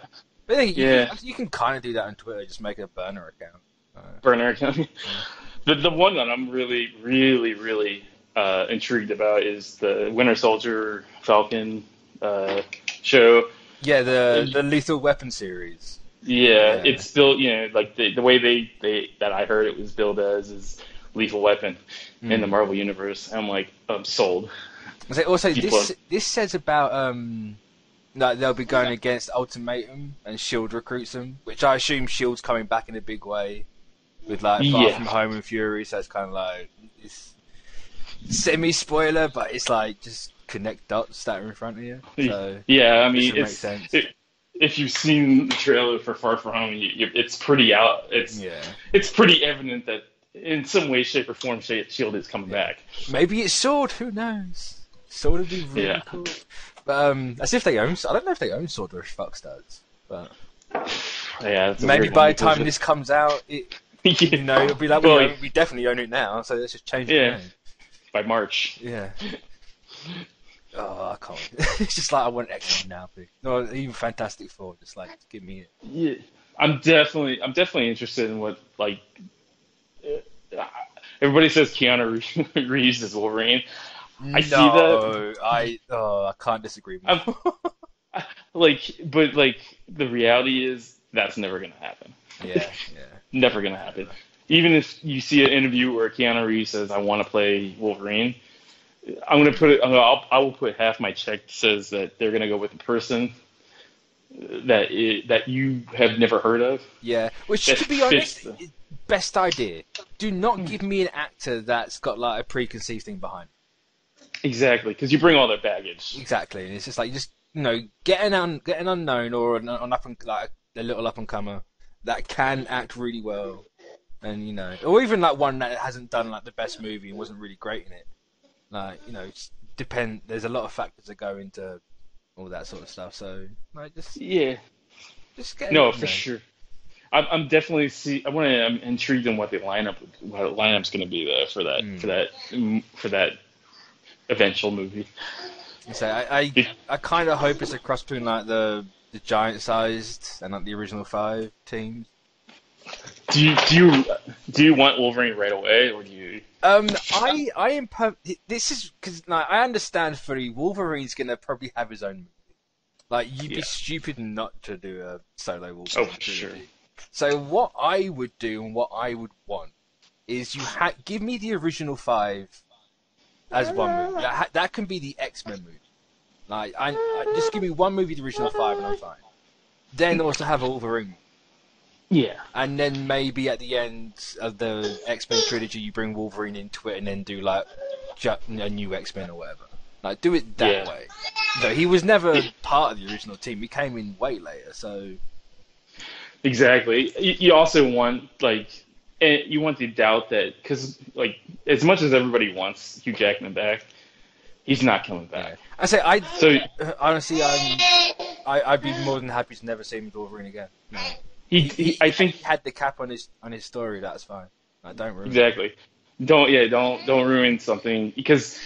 But you can kind of do that on Twitter. Just make a burner account. Burner account. The one that I'm really, really, really intrigued about is the Winter Soldier Falcon show. Yeah, the Lethal Weapon series. Yeah, it's built. You know, like the way they that I heard it was billed as is Lethal Weapon in the Marvel universe. I'm like, I'm sold. Also, this says about like they'll be going against Ultimatum and Shield recruits them, which I assume Shield's coming back in a big way with like Far From Home and Fury. So it's kind of like it's semi-spoiler, but it's like just connect dots that are in front of you. So yeah, I mean, makes sense. If you've seen the trailer for Far From Home, it's pretty out. It's pretty evident that in some way, shape, or form, Shield is coming back. Maybe it's Sword. Who knows? Sword would be really cool. But as if they own. I don't know if they own Sword or if Fox does. But maybe by the time this comes out, it'll be like we definitely own it now. So let's just change it. Yeah, by March. Yeah. Oh, I can't. It's just like I want X-Men now. No, even Fantastic Four. Just like give me it. Yeah, I'm definitely interested in what everybody says Keanu Reeves is Wolverine. I see that. I can't disagree more. But the reality is that's never gonna happen. Yeah. Never gonna happen. Even if you see an interview where Keanu Reeves says, "I want to play Wolverine," I will put half my check says that they're gonna go with a person that you have never heard of. Yeah, which to be honest, best idea. Do not give me an actor that's got like a preconceived thing behind. Exactly, because you bring all that baggage. Exactly, and it's just like get an unknown or an up and like a little up and comer that can act really well, and or even like one that hasn't done like the best movie and wasn't really great in it. Like depend. There's a lot of factors that go into all that sort of stuff. So just get for sure. I'm definitely I'm intrigued in what the lineup's going to be though for that eventual movie. So I kind of hope it's a cross between like the giant-sized and like the original 5 teams. Do you want Wolverine right away, or do you? I am. This is because I understand fully Wolverine's gonna probably have his own movie. Like you'd be stupid not to do a solo Wolverine. Oh, for sure. So what I would do and what I would want is give me the original 5 as one movie. That can be the X-Men movie. Like I just give me one movie, the original 5, and I'm fine. Then also have a Wolverine. Yeah. And then maybe at the end of the X-Men trilogy, you bring Wolverine into it and then do like a new X-Men or whatever. Like do it that way. No, he was never part of the original team. He came in way later, so. Exactly. You also want you want the doubt that because as much as everybody wants Hugh Jackman back, he's not coming back. Yeah. Honestly, I'd be more than happy to never see him with Wolverine again. No. I think he had the cap on his story. That's fine. Don't ruin it. Don't ruin something, because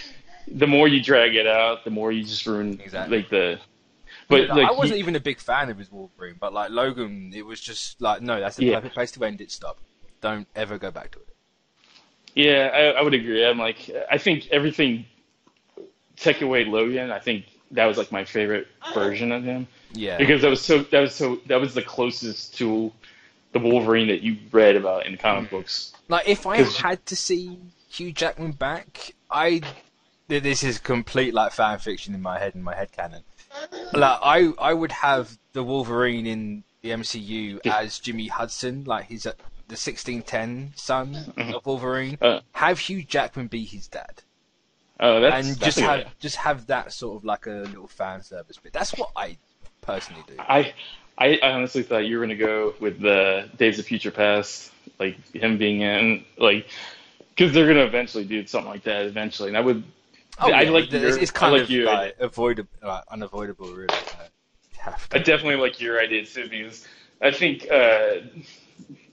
the more you drag it out, the more you just ruin But I wasn't even a big fan of his Wolverine, but like Logan, it was just like no, that's the perfect place to end it. Stop. Don't ever go back to it. Yeah, I would agree. I think everything. Take away Logan, I think that was like my favorite version of him. Yeah. Because that was the closest to the Wolverine that you read about in comic books. Like if I had to see Hugh Jackman back, this is complete like fan fiction in my head canon. Like I would have the Wolverine in the MCU as Jimmy Hudson, like he's the 1610 son of Wolverine. Have Hugh Jackman be his dad. Oh, and just have that sort of like a little fan service bit. That's what I personally do. I honestly thought you were gonna go with the Days of Future Past, like him being in, because they're gonna eventually do something like that eventually, and I would. It's kind of unavoidable, really. I definitely like your idea too, because I think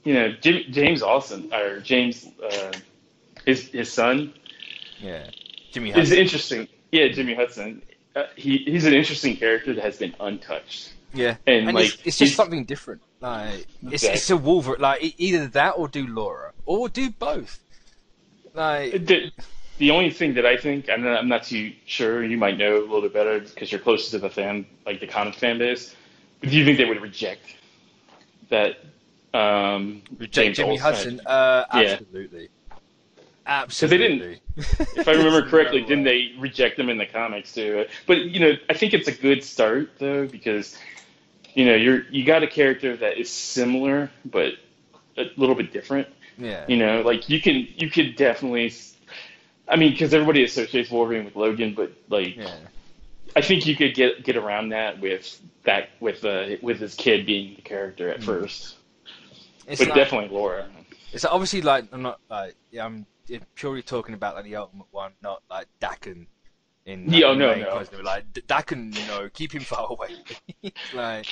James Austin or James, his son. Yeah. Jimmy Hudson. Is interesting. Yeah, Jimmy Hudson. He's an interesting character that has been untouched. Yeah, and it's just something different. Like it's a Wolverine. Like either that or do Laura or do both. Like the only thing that I think, and I'm not too sure. You might know a little bit better because you're closer to the fan, like the comic fan base. But do you think they would reject that? Reject Jimmy Hudson? Absolutely. Absolutely. Because they didn't, if I remember correctly, didn't they reject him in the comics too? But I think it's a good start though, because you got a character that is similar but a little bit different. Yeah. You could definitely. I mean, because everybody associates Wolverine with Logan, but I think you could get around that with his kid being the character at first. But definitely Laura. It's obviously I'm not I'm purely talking about like the Ultimate One, not like Daken in. No. Like Daken, keep him far away. not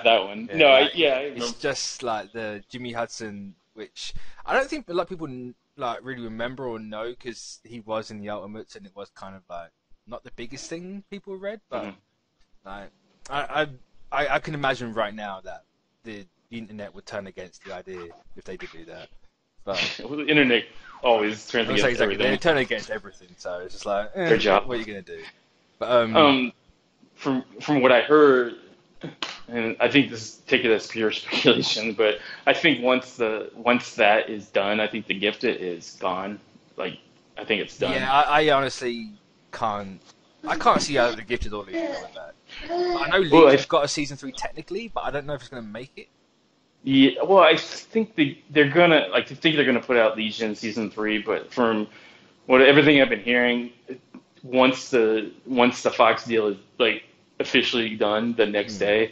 that one. It's just like the Jimmy Hudson, which I don't think a lot of people like really remember or know because he was in the Ultimates and it was kind of like not the biggest thing people read, but like I can imagine right now that the internet would turn against the idea if they did do that. But The internet always turns against exactly, everything. they turn against everything. So it's just like, Their job. what are you gonna do? But From what I heard, and I think this take it as pure speculation, but I think once that is done, I think the Gifted is gone. Like I think it's done. yeah, I honestly can't. I can't see how the Gifted or Legion go with that. I know Legion's got a season 3 technically, but I don't know if it's gonna make it. Yeah, well, I think they're gonna put out Legion season 3, but from everything I've been hearing, once the Fox deal is like officially done the next day,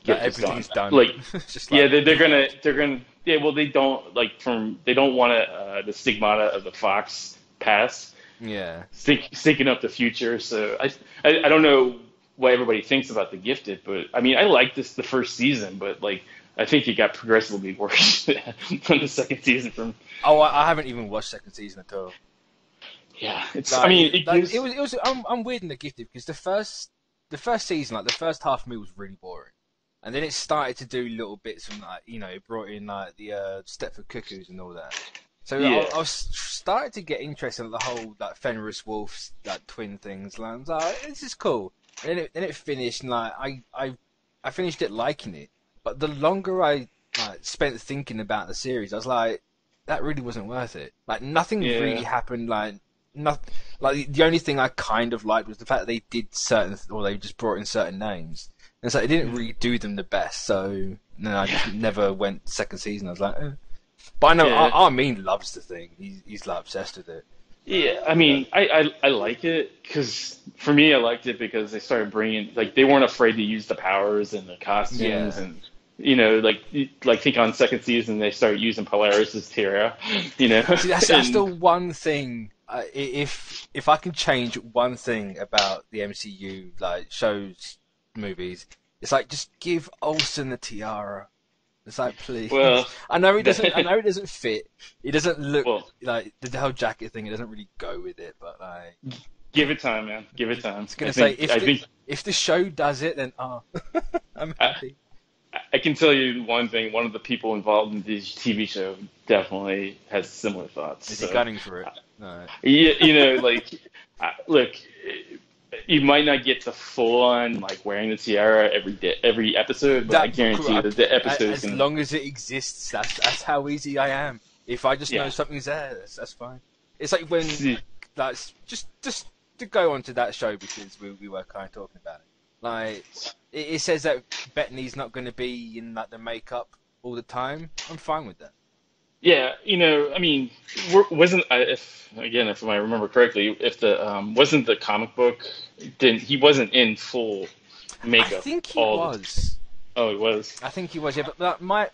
Everything's done. Like, Just yeah, like, they're gonna yeah. Well, they don't want the stigmata of the Fox past yeah. stinking up the future. So I don't know what everybody thinks about the Gifted, but I mean I liked the first season, but like I think it got progressively worse from the second season. Oh, I haven't even watched second season at all. Yeah, it's. Like, I mean, it was. I'm weird in the Gifted because the first season, like the first half of me was really boring, and then it started to do little bits from like it brought in like the Stepford Cuckoos and all that. So yeah. I was started to get interested in the whole like Fenris Wolf like twin things. Like, I was like, this is cool. And then it finished, and like I finished it liking it. But the longer I spent thinking about the series, I was like, that really wasn't worth it. Like nothing really happened. Like the only thing I kind of liked was the fact that they did they just brought in certain names, and so it didn't really do them the best. So I just never went second season. I was like, but I know Armin loves the thing. He's like obsessed with it. Yeah, I mean, I like it because for me, I liked it because they started bringing they weren't afraid to use the powers and the costumes and think on second season they started using Polaris's tiara. See, that's the one thing. If I can change one thing about the MCU, like shows, movies, it's like just give Olsen the tiara. It's like, please. Well, I know it doesn't. I know it doesn't fit. It doesn't look like the whole jacket thing. It doesn't really go with it. But like, give it time, man. Give it time. I was gonna say if the show does it, then I'm happy. I can tell you one thing. One of the people involved in the TV show definitely has similar thoughts. Is he gunning for it? No. Yeah, look, you might not get the full on wearing the tiara every episode, but I guarantee you that the episodes. As long as it exists, that's how easy I am. If I just know something's there, that's fine. It's like when just to go on to that show because we were kind of talking about it. Like it says that Bettany's not going to be in the makeup all the time. I'm fine with that. Yeah, I mean, if I remember correctly, if wasn't the comic book he wasn't in full makeup. I think he was. Oh, he was. I think he was. Yeah, but my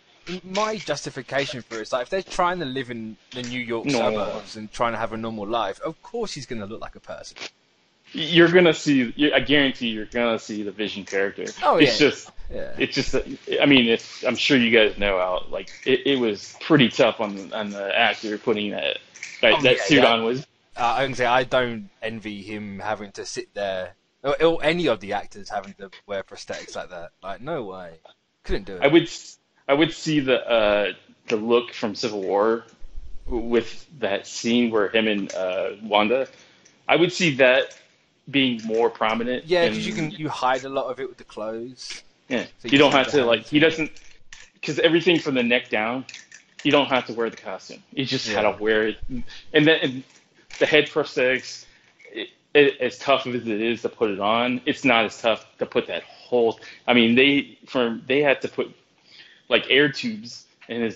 justification for it is if they're trying to live in the New York suburbs and trying to have a normal life, of course he's going to look like a person. You're gonna see. I guarantee you're gonna see the Vision character. Oh It's just. I mean, I'm sure you guys know how it was pretty tough on the actor putting that suit on. Was I can say I don't envy him having to sit there, or any of the actors having to wear prosthetics like that. Like, no way, couldn't do it. I would see the look from Civil War with that scene where him and Wanda. I would see that being more prominent. Yeah, because you hide a lot of it with the clothes. Yeah, so you don't have to he doesn't, because everything from the neck down, you don't have to wear the costume. You just had to wear it, and the head prosthetics, as tough as it is to put it on, it's not as tough to put that whole. I mean, they had to put air tubes in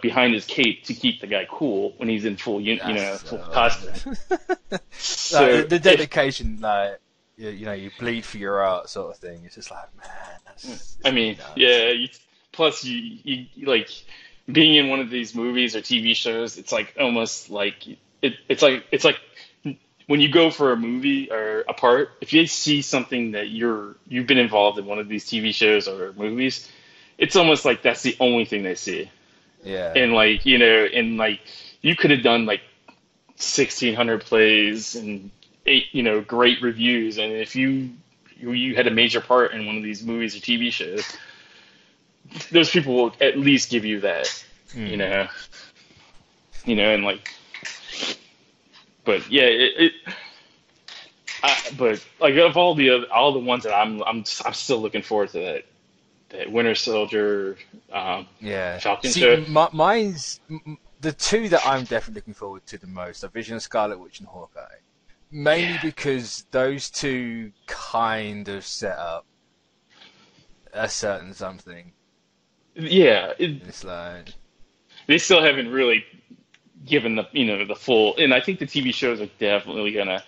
behind his cape to keep the guy cool when he's in full full costume. So the dedication, you bleed for your art, sort of thing. It's just like, man. Plus you being in one of these movies or TV shows. It's almost it's like when you go for a movie or a part. If you see something that you've been involved in one of these TV shows or movies, it's almost like that's the only thing they see. Yeah. And you could have done 1,600 plays and 8 great reviews, and if you had a major part in one of these movies or TV shows, those people will at least give you that And like, but yeah, but like of all the ones that I'm still looking forward to that Winter Soldier, Yeah. Falcon See, show. mine's the two that I'm definitely looking forward to the most are Vision of Scarlet Witch and Hawkeye. Mainly because those two kind of set up a certain something. Yeah, It's like they still haven't really given the full, and I think the TV shows are definitely gonna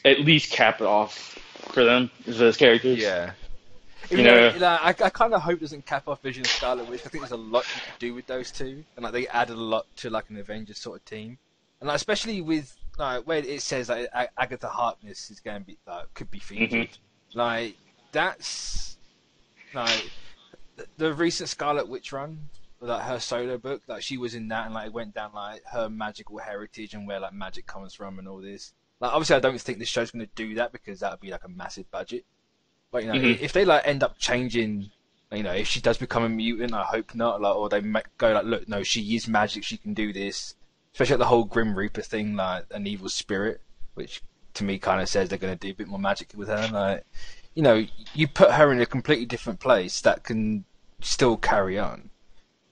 at least cap it off for them, those characters. yeah. I kind of hope it doesn't cap off Vision of Scarlet Witch. I think there's a lot you could do with those two, and like they added a lot to like an Avengers sort of team, and like, especially with like where it says like Agatha Harkness is going to be could be featured. Like that's like the recent Scarlet Witch run, like her solo book, like she was in that, and like it went down like her magical heritage and where like magic comes from and all this. Like obviously, I don't think the show's going to do that because that would be like a massive budget. But if they like end up changing, if she does become a mutant, I hope not. Like, or they go like, look, no, she is magic, she can do this. Especially like the whole Grim Reaper thing, like an evil spirit, which to me kind of says they're going to do a bit more magic with her. Like, you put her in a completely different place that can still carry on.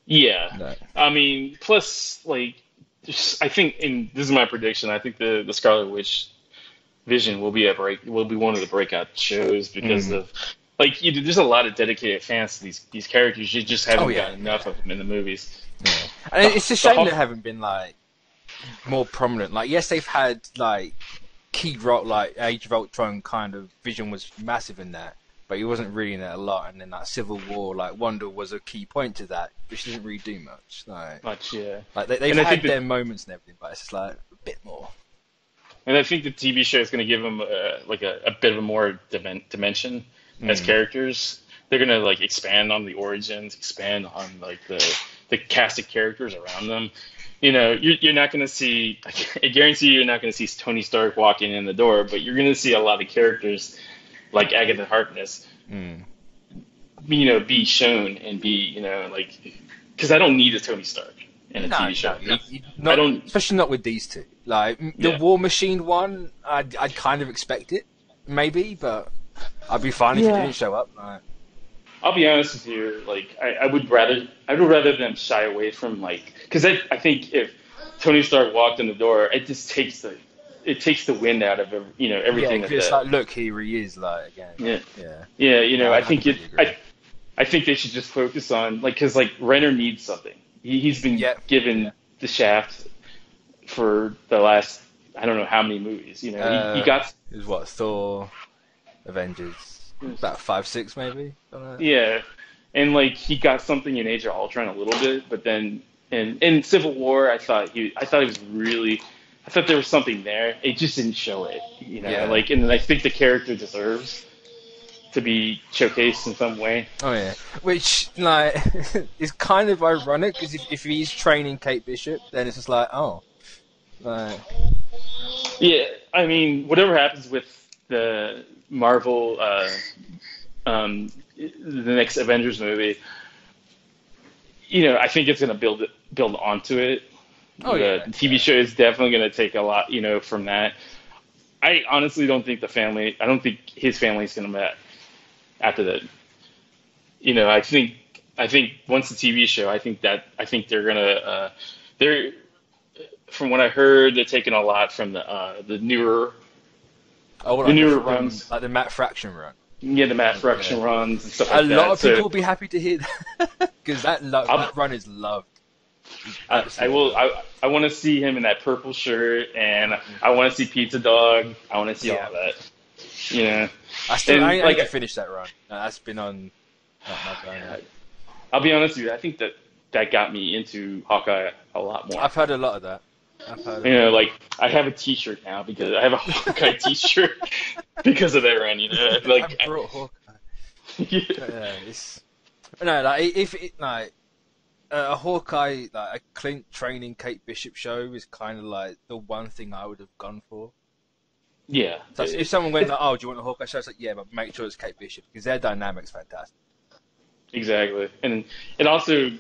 Yeah, No. I mean, plus like, I think, and this is my prediction, I think the Scarlet Witch Vision will be one of the breakout shows because of like there's a lot of dedicated fans to these characters. You just haven't gotten enough of them in the movies. Yeah. And it's a shame they haven't been like more prominent. Like, yes, they've had like key role, like Age of Ultron kind of. Vision was massive in that, but he wasn't really in it a lot. And then like Civil War, like Wanda was a key point to that, but she didn't really do much. Yeah. Like they've had their moments and everything, but it's just like a bit more. And I think the TV show is going to give them like a bit of a more dimension as characters. They're going to like expand on the origins, expand on like the cast of characters around them. You're not going to see. I guarantee you're not going to see Tony Stark walking in the door, but you're going to see a lot of characters like Agatha Harkness, be shown and be like, because I don't need a Tony Stark in a TV show. No, I don't, especially not with these two. Like the War Machine one, I'd kind of expect it, maybe, but I'd be fine if it didn't show up. Like, I'll be honest with you. Like, I would rather them shy away from like, because I think if Tony Stark walked in the door, it just takes the wind out of everything. Yeah, it's like, look, here he is, like again. Yeah. I think I think they should just focus on like, because like Renner needs something. He's been given the shaft for the last I don't know how many movies. He got is what Thor, Avengers, about 5, 6 maybe. Yeah, and like he got something in Age of Ultron a little bit, but then in Civil War, I thought there was something there. It just didn't show it. And I think the character deserves to be showcased in some way. Oh yeah, which like is kind of ironic because if he's training Kate Bishop, then it's just like yeah. I mean, whatever happens with the Marvel, the next Avengers movie, I think it's going to build onto it. The TV show is definitely going to take a lot, from that. I honestly don't think I don't think his family is going to met after that. I think once the TV show, I think they're gonna from what I heard, they're taking a lot from the newer runs, like the Matt Fraction run. Yeah, the Matt Fraction runs and stuff like that. A lot of people will be happy to hear that because that run is loved. I want to see him in that purple shirt, and I want to see Pizza Dog. I want to see all that. I need to finish that run. That's been on my brain. I'll be honest with you. I think that got me into Hawkeye a lot more. I've heard a lot of that. Like I have a T-shirt now because I have a Hawkeye T-shirt because of that run. Like I brought Hawkeye. A Hawkeye, like a Clint training Kate Bishop show is kind of like the one thing I would have gone for. Yeah. So if someone went like, "Oh, do you want a Hawkeye show?" It's like, yeah, but make sure it's Kate Bishop because their dynamic's fantastic. Exactly, and also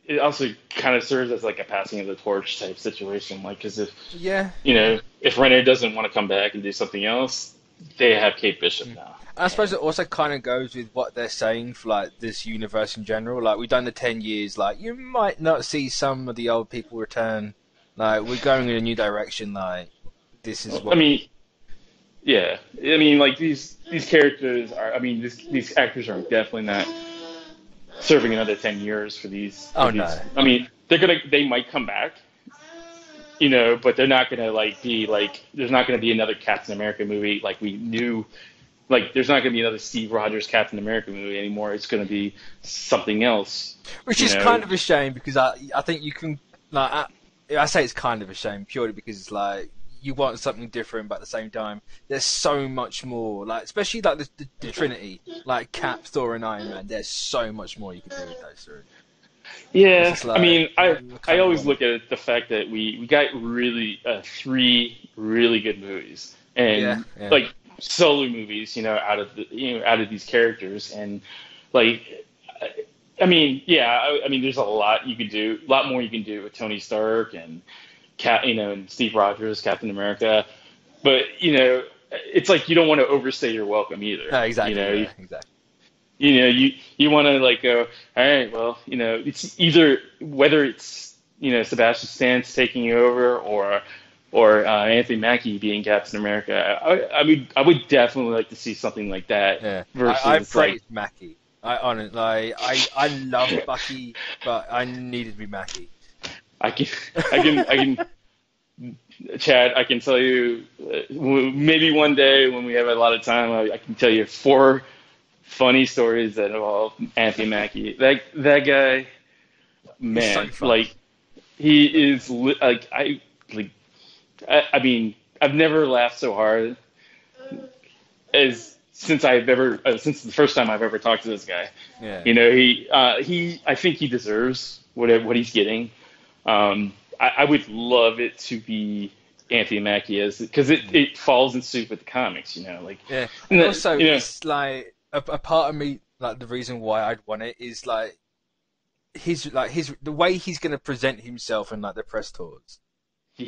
it also kind of serves as like a passing of the torch type situation. Like, because if Yeah. if Renner doesn't want to come back and do something else, they have Kate Bishop now. I suppose it also kind of goes with what they're saying for like this universe in general. Like we've done the 10 years. Like you might not see some of the old people return. Like we're going in a new direction. Like this is what. I mean, yeah. I mean, like these characters are. I mean, these actors are definitely not serving another 10 years for these. No. I mean, they might come back. But they're not gonna like be like. There's not gonna be another Captain America movie like we knew. Like, there's not going to be another Steve Rogers Captain America movie anymore. It's going to be something else. Which is kind of a shame because I think you can. Like, I say it's kind of a shame purely because it's like you want something different, but at the same time, there's so much more. Like, especially like the Trinity, like Cap, Thor, and Iron Man. There's so much more you can do with those three. Yeah, like, I mean, I always look at the fact that we got really 3 really good movies and like. Solo movies, out of these characters, and like, I mean, there's a lot you could do, a lot more you can do with Tony Stark and and Steve Rogers, Captain America, but it's like you don't want to overstay your welcome either. Exactly. Exactly. You want to like go, all right, well, it's either whether it's Sebastian Stan's taking over or Anthony Mackie being Captain America. I would definitely like to see something like that. Yeah. Versus I praise Mackie. I love Bucky, but I needed to be Mackie. I can, Chad. I can tell you, maybe one day when we have a lot of time, I can tell you 4 funny stories that involve Anthony Mackie. That guy, man, so like he is I mean, I've never laughed so hard since the first time I've ever talked to this guy. Yeah. I think he deserves what he's getting. I would love it to be Anthony Mackie because it falls in suit with the comics, like. Yeah. And also, it's like a part of me, like the reason why I'd want it is like the way he's going to present himself in like the press tours.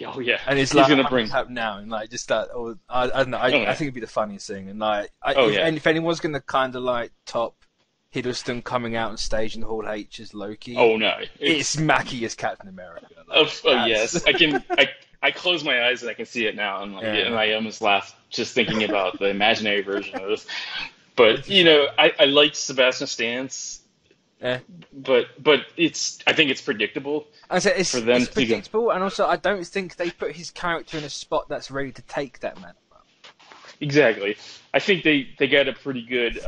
Oh yeah, and it's he's like gonna bring up now and like just that. Or I don't know. I think it'd be the funniest thing. And like, and if anyone's gonna kind of like top Hiddleston coming out on stage in Hall H as Loki, oh no, it's Mackie as Captain America. Like, yes, I close my eyes and I can see it now, and and I almost laugh just thinking about the imaginary version of this. But I like Sebastian Stan's. Yeah. But I think it's predictable. It's for them it's predictable, and also I don't think they put his character in a spot that's ready to take that man. Exactly. I think they got a pretty good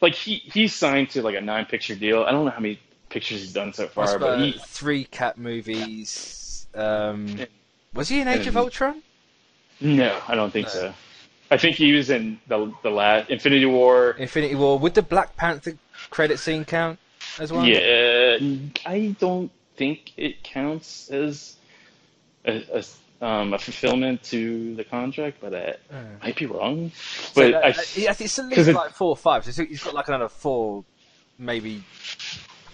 like he's signed to like a 9-picture deal. I don't know how many pictures he's done so far, but 3 Cap movies. Was he in Age of Ultron? No, I don't think so. I think he was in the last Infinity War. Infinity War. Would the Black Panther credit scene count as well? Yeah, I don't think it counts as a fulfillment to the contract, but I might be wrong. But I think it's at least like 4 or 5. So he's got like another 4, maybe.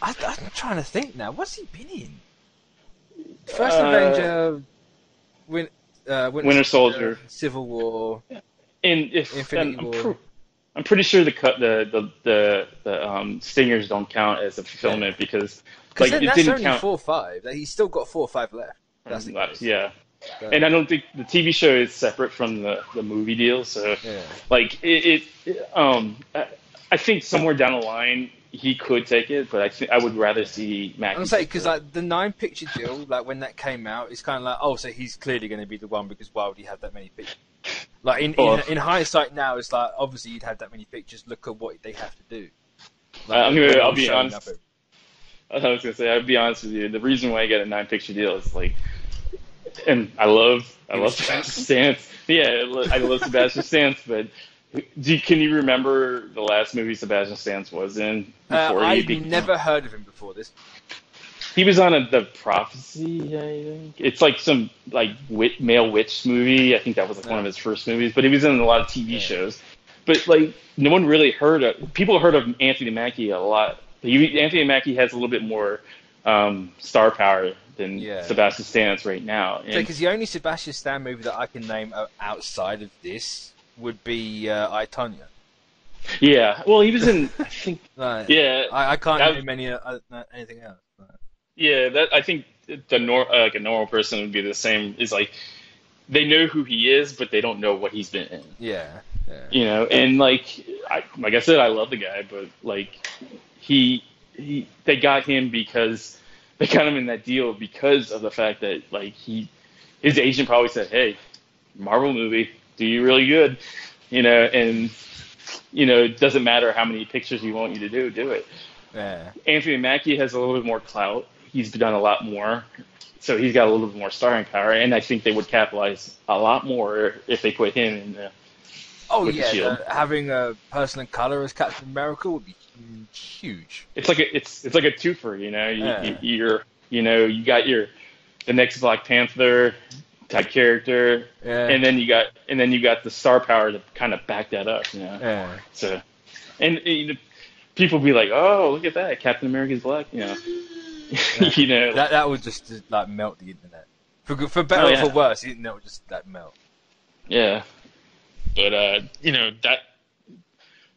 I'm trying to think now. What's he been in? First Avenger, Winter Soldier, Civil War, Infinity War. I'm pretty sure the stingers don't count as a fulfillment because like it didn't only count. 4 or 5. He's still got 4 or 5 left. That's the case. Yeah. And I don't think the TV show is separate from the movie deal, so like I think somewhere down the line he could take it, but I would rather see Mackie. I'm saying because like the 9-picture deal, like when that came out, it's kind of like, oh, so he's clearly going to be the one because why would he have that many pictures? Like in hindsight now, it's like obviously you'd have that many pictures. Look at what they have to do. Like, I'll be honest. I was gonna say I'll be honest with you. The reason why I get a 9-picture deal is like, and I love Sebastian Stan. Yeah, I love Sebastian Stan, but. Can you remember the last movie Sebastian Stan was in? I've never heard of him before this. He was on The Prophecy, I think. It's like some like male witch movie. I think that was like one of his first movies. But he was in a lot of TV shows. But like no one really people heard of Anthony Mackie a lot. Anthony Mackie has a little bit more star power than Yeah. Sebastian Stan's right now. Because the only Sebastian Stan movie that I can name outside of this would be I, Tonya. Yeah, well, he was in, I think, Like, yeah, I can't that, name anything else. Like, yeah, that I think like a normal person would be the same. Is like they know who he is, but they don't know what he's been in. yeah, yeah. You know, and like I said, I love the guy, but like they got him because they got him in that deal because of the fact that like his agent probably said, "Hey, Marvel movie, do you really good?" You know, and it doesn't matter how many pictures we want you to do it. Yeah. Anthony Mackie has a little bit more clout. He's done a lot more, so he's got a little bit more starring power, and I think they would capitalize a lot more if they put him in the. Oh with the yeah, Shield. having a person of color as Captain America would be huge. It's like it's like a twofer, you know. Yeah. You got the next Black Panther type character, Yeah. and then you got the star power to kind of back that up, you know. Yeah. So, and people be like, "Oh, look at that, Captain America's black," you know. You know, That would just like melt the internet. For better or for worse, the internet would just like melt. yeah. But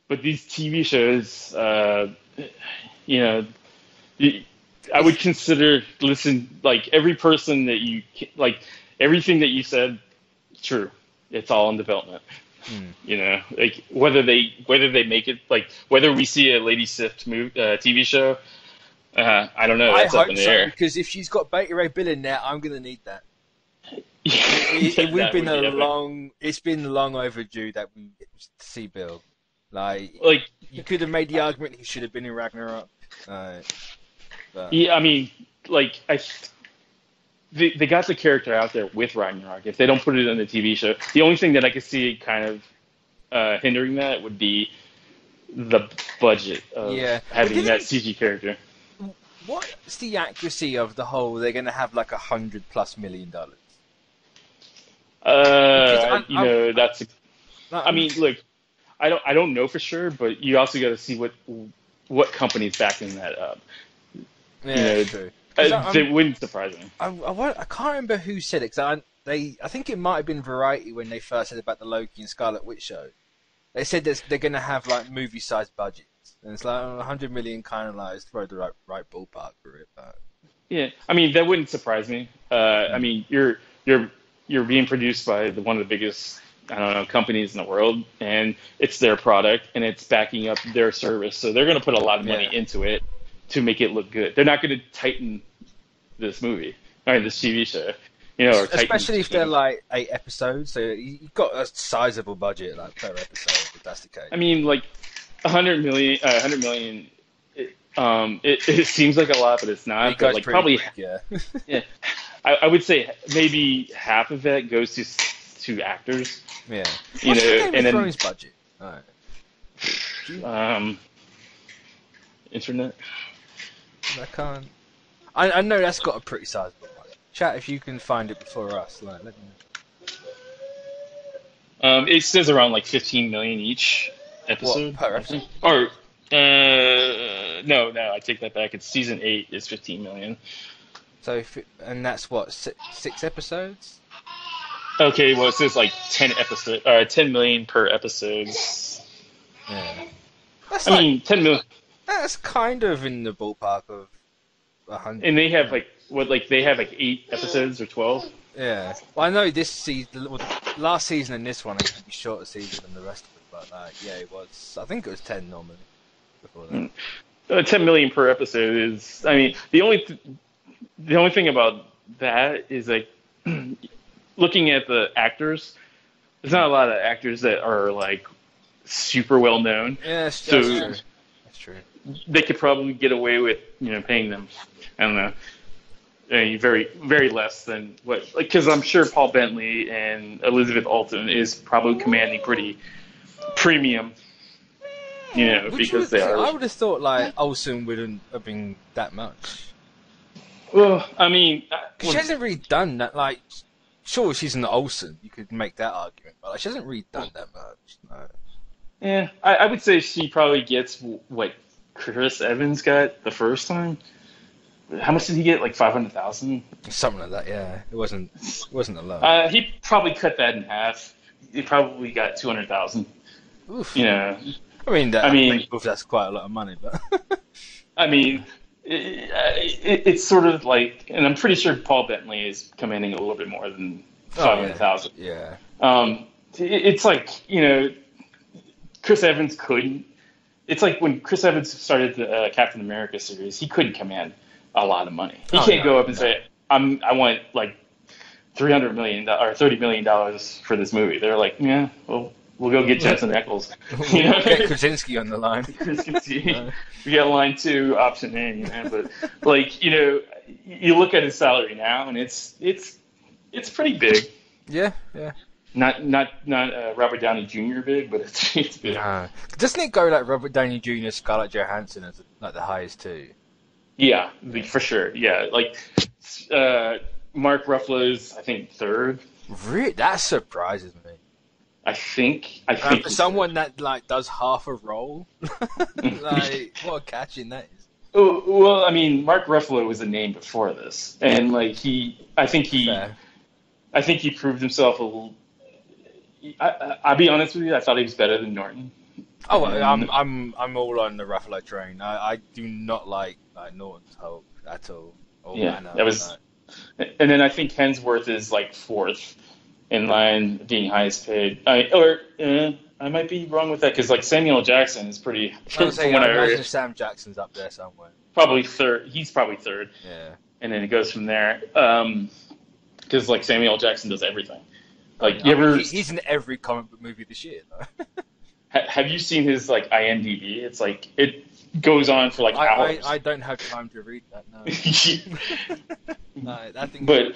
but these TV shows, I would consider like every person that like everything that you said, true. It's all in development. You know, like whether they make it, like whether we see a Lady Sif TV show, I don't know. That's I up in hope the so, air. because if she's got Beta Ray Bill in there, I'm gonna need that. It's been long overdue that we see Bill. Like you could have made the argument he should have been in Ragnarok. Yeah, I mean, like they got the character out there with Ragnarok. If they don't put it in the TV show, the only thing that I could see kind of hindering that would be the budget of having that CG character. What's the accuracy of the whole? They're going to have like $100+ million. That's. I mean, look, I don't know for sure, but you also got to see what company's backing that up. Yeah, true. It wouldn't surprise me. I can't remember who said it. I think it might have been Variety when they first said about the Loki and Scarlet Witch show. They said they're going to have like movie-sized budgets, and it's like 100 million, kind of like throw the right ballpark for it. But yeah, I mean that wouldn't surprise me. I mean you're being produced by one of the biggest companies in the world, and it's their product and it's backing up their service, so they're going to put a lot of money into it to make it look good. They're not going to tighten this movie or this TV show, or especially if they're like 8 episodes. So you've got a sizable budget like per episode. If that's the case. I mean, like 100 million. It seems like a lot, but it's not. But like probably, yeah. Yeah. I would say maybe half of it goes to actors. Yeah. What's the Game of Thrones budget? All right. Internet. I can't. I know that's got a pretty sizable budget. Chat if you can find it before us. Like, let me know. It says around like 15 million each episode. What, per episode? Or no, I take that back. It's season 8 is 15 million. So and that's what 6 episodes. Okay, well it says like 10 million per episode. Yeah. I mean 10 million. That's kind of in the ballpark of 100. And they have they have like 8 episodes or 12. Yeah. Well, I know this season, last season and this one, it could be shorter season than the rest of it, but yeah, it was. I think it was 10 normally before that. 10 million per episode is. I mean, the only thing about that is like looking at the actors. There's not a lot of actors that are like super well known. Yeah, that's true. That's true. They could probably get away with paying them. I don't know. Very, very less than what, because I'm sure Paul Bentley and Elizabeth Olsen is probably commanding pretty premium, because they are. I would have thought like Olsen wouldn't have been that much. Well, I mean, she hasn't really done that. Like, sure, she's an Olsen. You could make that argument, but like, she hasn't really done that much. No. Yeah, I would say she probably gets what Chris Evans got the first time. how much did he get? Like 500,000? Something like that. Yeah, it wasn't a lot. He probably cut that in half. He probably got 200,000. Oof. You know, I mean, I mean, that's quite a lot of money, but I mean, it's sort of like, and I'm pretty sure Paul Bentley is commanding a little bit more than 500,000. Yeah. It's like, you know, Chris Evans couldn't. It's like when Chris Evans started the Captain America series, he couldn't command a lot of money. He can't go up and say, I want like $300 million or $30 million for this movie. They're like, yeah, well, we'll go get Jensen Ackles. You know? Get Krasinski on the line. Krasinski. We got line 2, option A. You know? But like, you know, you look at his salary now, and it's pretty big. Yeah. Not Robert Downey Jr. big, but it's big. Doesn't it go like Robert Downey Jr., Scarlett Johansson as like the highest too? Yeah, for sure. Yeah, like Mark Ruffalo's, I think, third. Really, that surprises me. I think for someone that like does half a role, like what a catch in that is. Oh, well, I mean, Mark Ruffalo was a name before this, and like I think he proved himself a little. I'll be honest with you. I thought he was better than Norton. Oh, I'm all on the Ruffalo train. I do not like Norton's Hulk at all. That was. And then I think Hemsworth is like fourth in line, being highest paid. I might be wrong with that because like Samuel Jackson is pretty. I imagine Sam Jackson's up there somewhere. Probably third. He's probably third. Yeah. And then it goes from there. Because like Samuel Jackson does everything. Like he's in every comic book movie this year, though. Have you seen his like IMDb? It's like it goes on for like hours. I don't have time to read that. No. No, that thing. But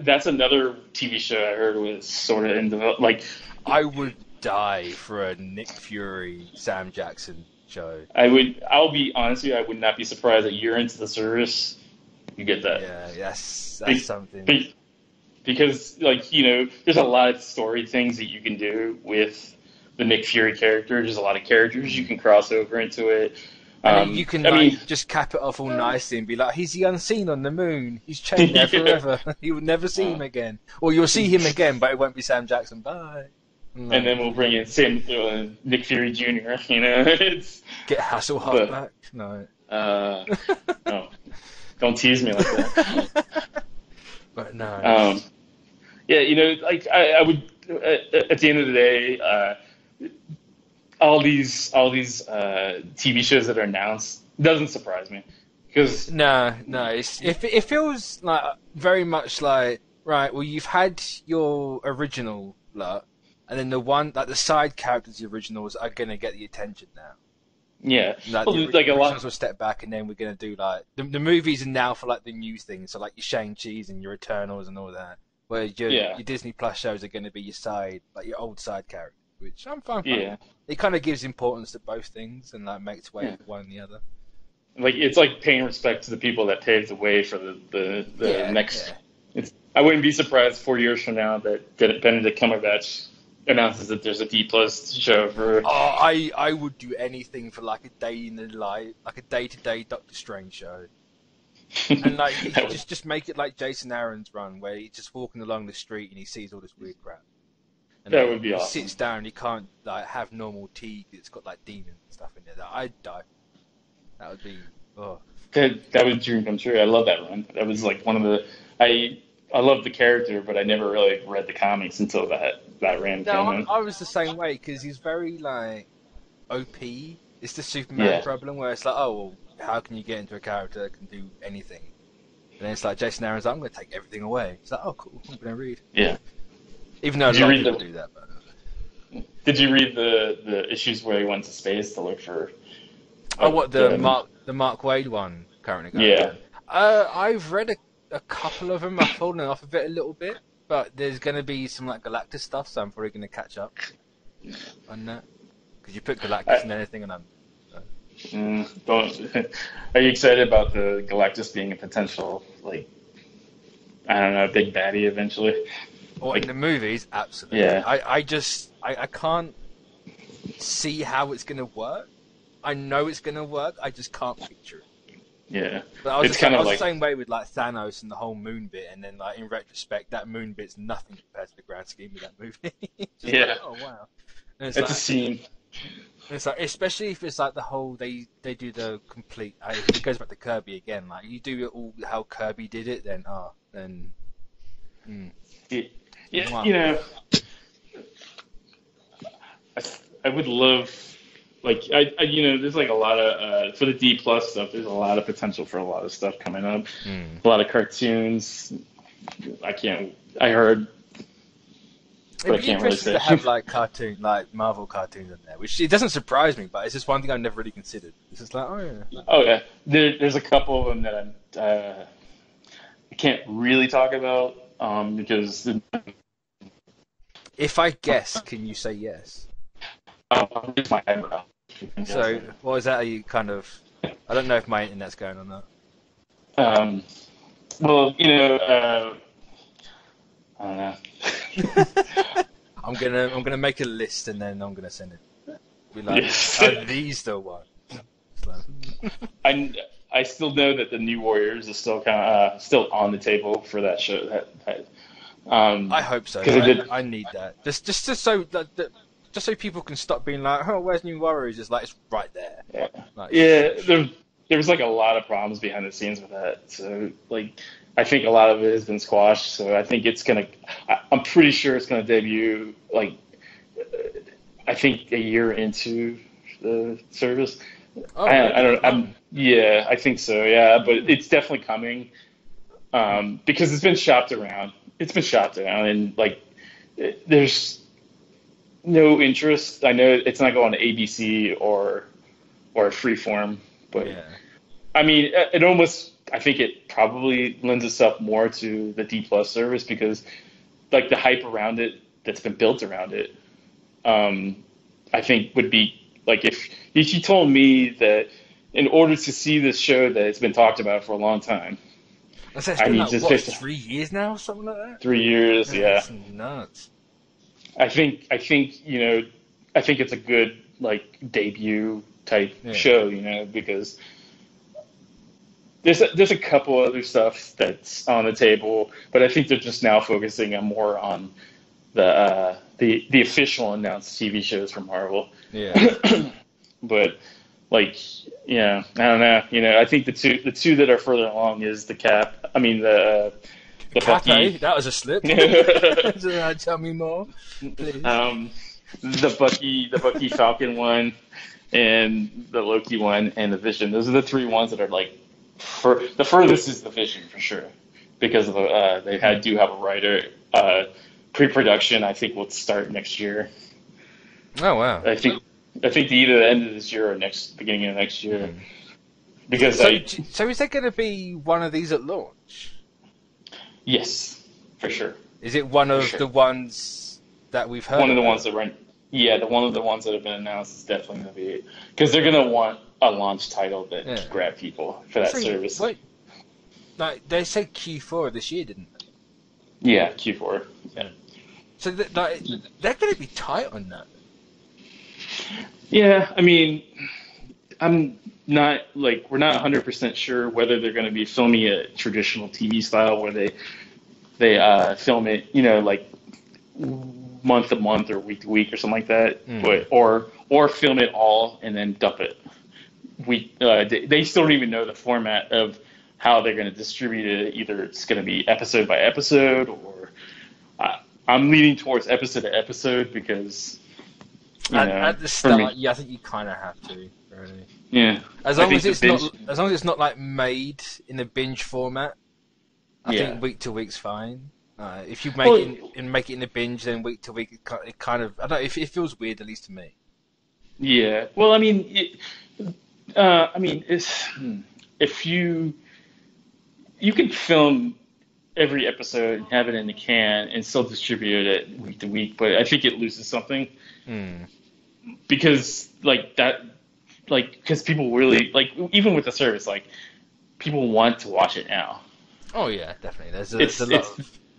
that's another TV show I heard was sort of in the like. I would die for a Nick Fury, Sam Jackson show. I'll be honest with you. I would not be surprised that you're into the service. You get that? Yeah, that's something. Because, like, you know, there's a lot of story things that you can do with the Nick Fury character. There's a lot of characters you can cross over into it. You can just cap it off all nicely and be like, he's the unseen on the moon. He's chained there forever. You will never see him again. Or you'll see him again, but it won't be Sam Jackson. Bye. No. And then we'll bring in Nick Fury Jr., you know. Get Hasselhoff back. No. No. Don't tease me like that. But no. Yeah, you know, like I would at the end of the day, all these TV shows that are announced doesn't surprise me because no, it feels like very much like right. Well, you've had your original lot, and then the side characters, the originals, are gonna get the attention now. Yeah, like a lot will step back, and then we're gonna do like the movies are now for like the new things, so like your Shang-Chi's and your Eternals and all that. Where your Disney Plus shows are gonna be your side, like your old side characters, which I'm fine with. Yeah, it kind of gives importance to both things and like makes way for one and the other. Like it's like paying respect to the people that paved the way for the next. Yeah. I wouldn't be surprised 4 years from now that Benedict Cumberbatch announces that there's a D+ show for. Oh, I would do anything for like a day in the life, like a day-to-day Doctor Strange show, and like just make it like Jason Aaron's run, where he's just walking along the street and he sees all this weird crap. And that would be awesome. He sits down and he can't like have normal tea. It's got like demons and stuff in there. I'd die. That would be. Oh. That was a dream come true. I love that run. That was like one of the. I love the character, but I never really read the comics until that ran. No, I was the same way because he's very like OP. It's the Superman problem where it's like, oh, well, how can you get into a character that can do anything? And then it's like Jason Aaron's like, I'm going to take everything away. It's like, oh, cool, I'm going to read. Yeah. Even though a lot of people do that. But... Did you read the issues where he went to space to look for? The Mark Waid one currently going? Yeah. I've read a couple of them. I've fallen off of it a little bit, but there's going to be some like Galactus stuff, so I'm probably going to catch up on that. Because you put Galactus in anything, and I'm. Are you excited about the Galactus being a potential, like, I don't know, big baddie eventually? Or in the movies, absolutely. Yeah. I can't see how it's going to work. I know it's going to work. I just can't picture it. Yeah, But I was, it's kind I of was like the same way with like Thanos and the whole moon bit, and then like in retrospect, that moon bit's nothing compared to the grand scheme of that movie. Just yeah, like, oh wow. And it's a scene. it's like, especially if it's like the whole they do the complete. If it goes back to Kirby again, like you do it all how Kirby did it, then mm, Yeah, wow. you know, I would love like you know, there's like a lot of for the D plus stuff. There's a lot of potential for a lot of stuff coming up. Mm. A lot of cartoons. I heard, but I It'd be can't really interesting say. to have like like Marvel cartoons in there, which it doesn't surprise me, but it's just one thing I've never really considered. It's just like, oh yeah. Oh yeah, there's a couple of them that I can't really talk about because If I guess, can you say yes? it's my eyebrow. So, what is that? Are you kind of? I don't know if my internet's going or not. Well, you know, I don't know. I'm gonna make a list and then I'm gonna send it. Be like, Yes. are these the ones? I still know that the New Warriors is still kind of still on the table for that show. I hope so. 'Cause it did. I need that. Just so just so people can stop being like, oh, where's New Warriors? It's like it's right there. Yeah, Like, there was like a lot of problems behind the scenes with that. So like, I think a lot of it has been squashed. So I think I'm pretty sure it's gonna debut like I think a year into the service. oh, I really? don't. Yeah, I think so. Yeah, but it's definitely coming because it's been shopped around. It's been shopped around, and like, there's no interest. I know it's not going to ABC or Freeform, but Yeah. I mean, it almost. I think it probably lends itself more to the D plus service because, like, the hype around it that's been built around it, I think would be like if you told me that in order to see this show that it's been talked about for a long time, I said it's I been need like, to what, fix 3 years now, or something like that. 3 years, yeah. That's nuts. I think you know, I think it's a good like debut type Yeah. show, you know, because there's a couple other stuff that's on the table, but I think they're just now focusing on more on the official announced TV shows from Marvel. Yeah. But like, yeah, I don't know. You know, I think the two that are further along is the Cap. I mean the Cafe, Bucky. that was a slip. Tell me more, please. The Bucky Falcon one, and the Loki one, and the Vision. Those are the three ones that are like, the furthest is the Vision for sure, because of they do have a writer. Pre-production, I think, will start next year. Oh wow. I think either the end of this year or beginning of next year. Because So is there going to be one of these at launch? Yes, for sure. Is it one of the ones that we've heard? One of the ones that were, one of the ones that have been announced is definitely going to be, because they're going to want a launch title that can grab people for that service. Wait, like they said Q4 this year, didn't they? Yeah, Q4. Yeah. So they're going to be tight on that. Yeah, I mean, I'm not like we're not 100% sure whether they're going to be filming a traditional TV style where they film it, you know, like month to month or week to week or something like that, but or film it all and then dump it. They still don't even know the format of how they're going to distribute it. Either it's going to be episode by episode, or I'm leaning towards episode to episode because at the start, I think you kind of have to, really. Yeah. As long as it's not like made in a binge format, I think week to week's fine. If you make it in a binge, then week to week, it kind of, I don't know, it feels weird, at least to me. Yeah. Well, I mean, it's if you can film every episode and have it in the can and still distribute it week to week, but I think it loses something because because people really even with the service, like people want to watch it now. Oh yeah, definitely. There's a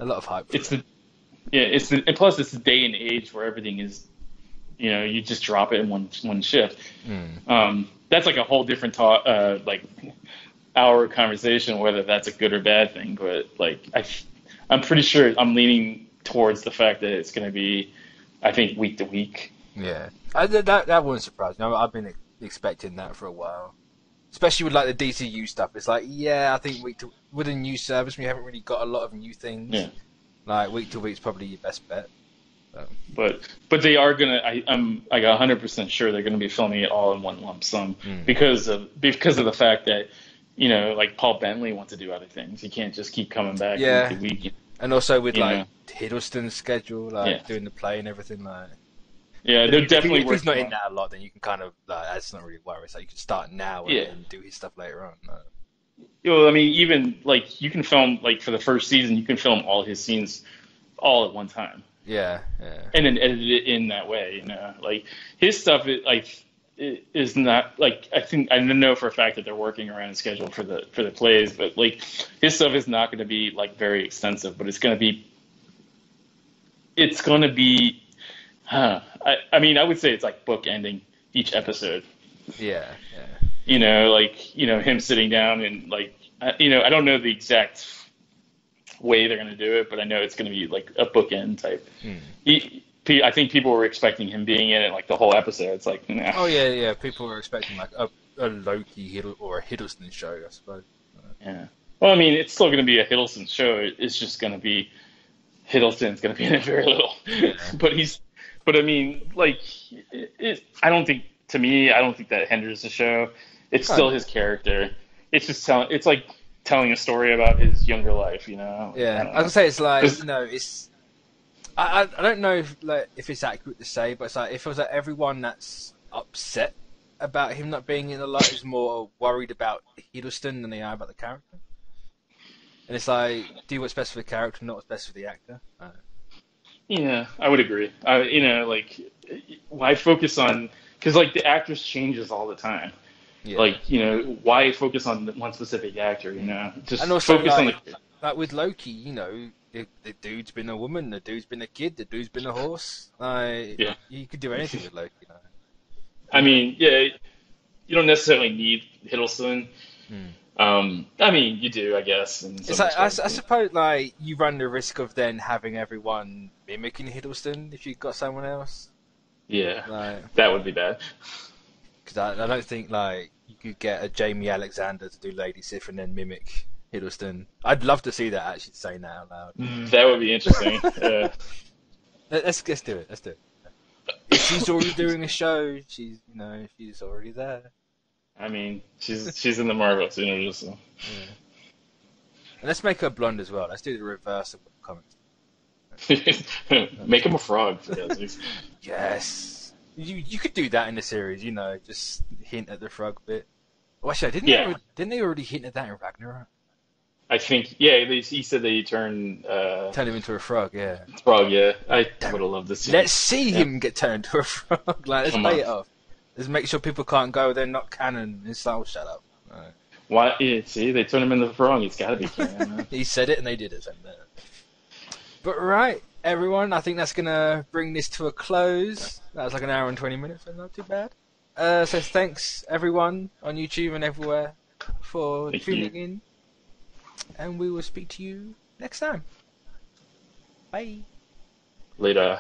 lot of hype. And plus it's the day and age where everything is, you know, you just drop it in one shift. That's like a whole different talk. hour conversation whether that's a good or bad thing, but like I'm pretty sure I'm leaning towards the fact that it's going to be, I think, week to week. Yeah, that wouldn't surprise me. I've been expecting that for a while, especially with like the DCU stuff. It's like, yeah, I think with a new service, we haven't really got a lot of new things. Yeah. Like week to week is probably your best bet. But they are gonna. I'm like 100% sure they're gonna be filming it all in one lump sum because of the fact that, you know, like Paul Bentley wants to do other things. He can't just keep coming back week to week. And also with like Hiddleston's schedule, like doing the play and everything, like. Yeah, they're definitely. If he's not in that a lot, then you can kind of that's not really worry. So you can start now and do his stuff later on. You know, I mean, even like you can film like for the first season, you can film all his scenes all at one time. Yeah. And then edit it in that way, you know. Like his stuff is not like I know for a fact that they're working around his schedule for the plays, but like his stuff is not going to be like very extensive, but it's going to be I mean, I would say it's like book ending each episode. Yeah. You know, like, you know, him sitting down and like, you know, I don't know the exact way they're going to do it, but I know it's going to be like a bookend type. I think people were expecting him being in it like the whole episode. It's like, nah. Oh yeah. People were expecting like a Loki or a Hiddleston show, I suppose. Yeah. Well, I mean, it's still going to be a Hiddleston show. It's just going to be Hiddleston's going to be in it very little. Yeah. But I mean, like, I don't think that hinders the show. It's still his character. It's just it's like telling a story about his younger life, you know? Yeah, I was gonna say it's like, you know, it's. I don't know if it's accurate to say, but it's like it feels like everyone that's upset about him not being in the light is more worried about Hiddleston than they are about the character. And it's like, do what's best for the character, not what's best for the actor. Yeah, I would agree. You know, like, why focus on... Because, like, the actress changes all the time. Yeah. Like, you know, why focus on one specific actor, you know? Just and also, focus on the... Like, with Loki, you know, the dude's been a woman, the dude's been a kid, the dude's been a horse. Like, you could do anything with Loki, you know? I mean, yeah, you don't necessarily need Hiddleston. I mean, you do, I guess. It's like, I suppose, like, you run the risk of then having everyone mimicking Hiddleston if you've got someone else. Yeah, like, that would be bad. Because I don't think, like, you could get a Jamie Alexander to do Lady Sif and then mimic Hiddleston. I'd love to see that, actually, saying that out loud. That would be interesting. Let's do it. Let's do it. If she's already doing a show, she's already there. I mean, she's in the Marvel universe. So. Yeah. And let's make her blonde as well. Let's do the reverse of comics. Make him a frog, for God's sake. Yes. You could do that in the series, you know, just hint at the frog bit. Well, actually, didn't they already hint at that in Ragnarok? I think, yeah, he said that he turned him into a frog, yeah. Frog, yeah. I would have loved to see Let's see him get turned into a frog. Like, let's play it off. Let's make sure people can't go, they're not canon. It's like, shut up. Right. Why? Yeah, see, they turned him into a frog. It's got to be canon. Man. He said it and they did it. But right, everyone, I think that's going to bring this to a close. That was like an hour and 20 minutes, so not too bad. So thanks, everyone, on YouTube and everywhere for tuning in. And we will speak to you next time. Bye. Later.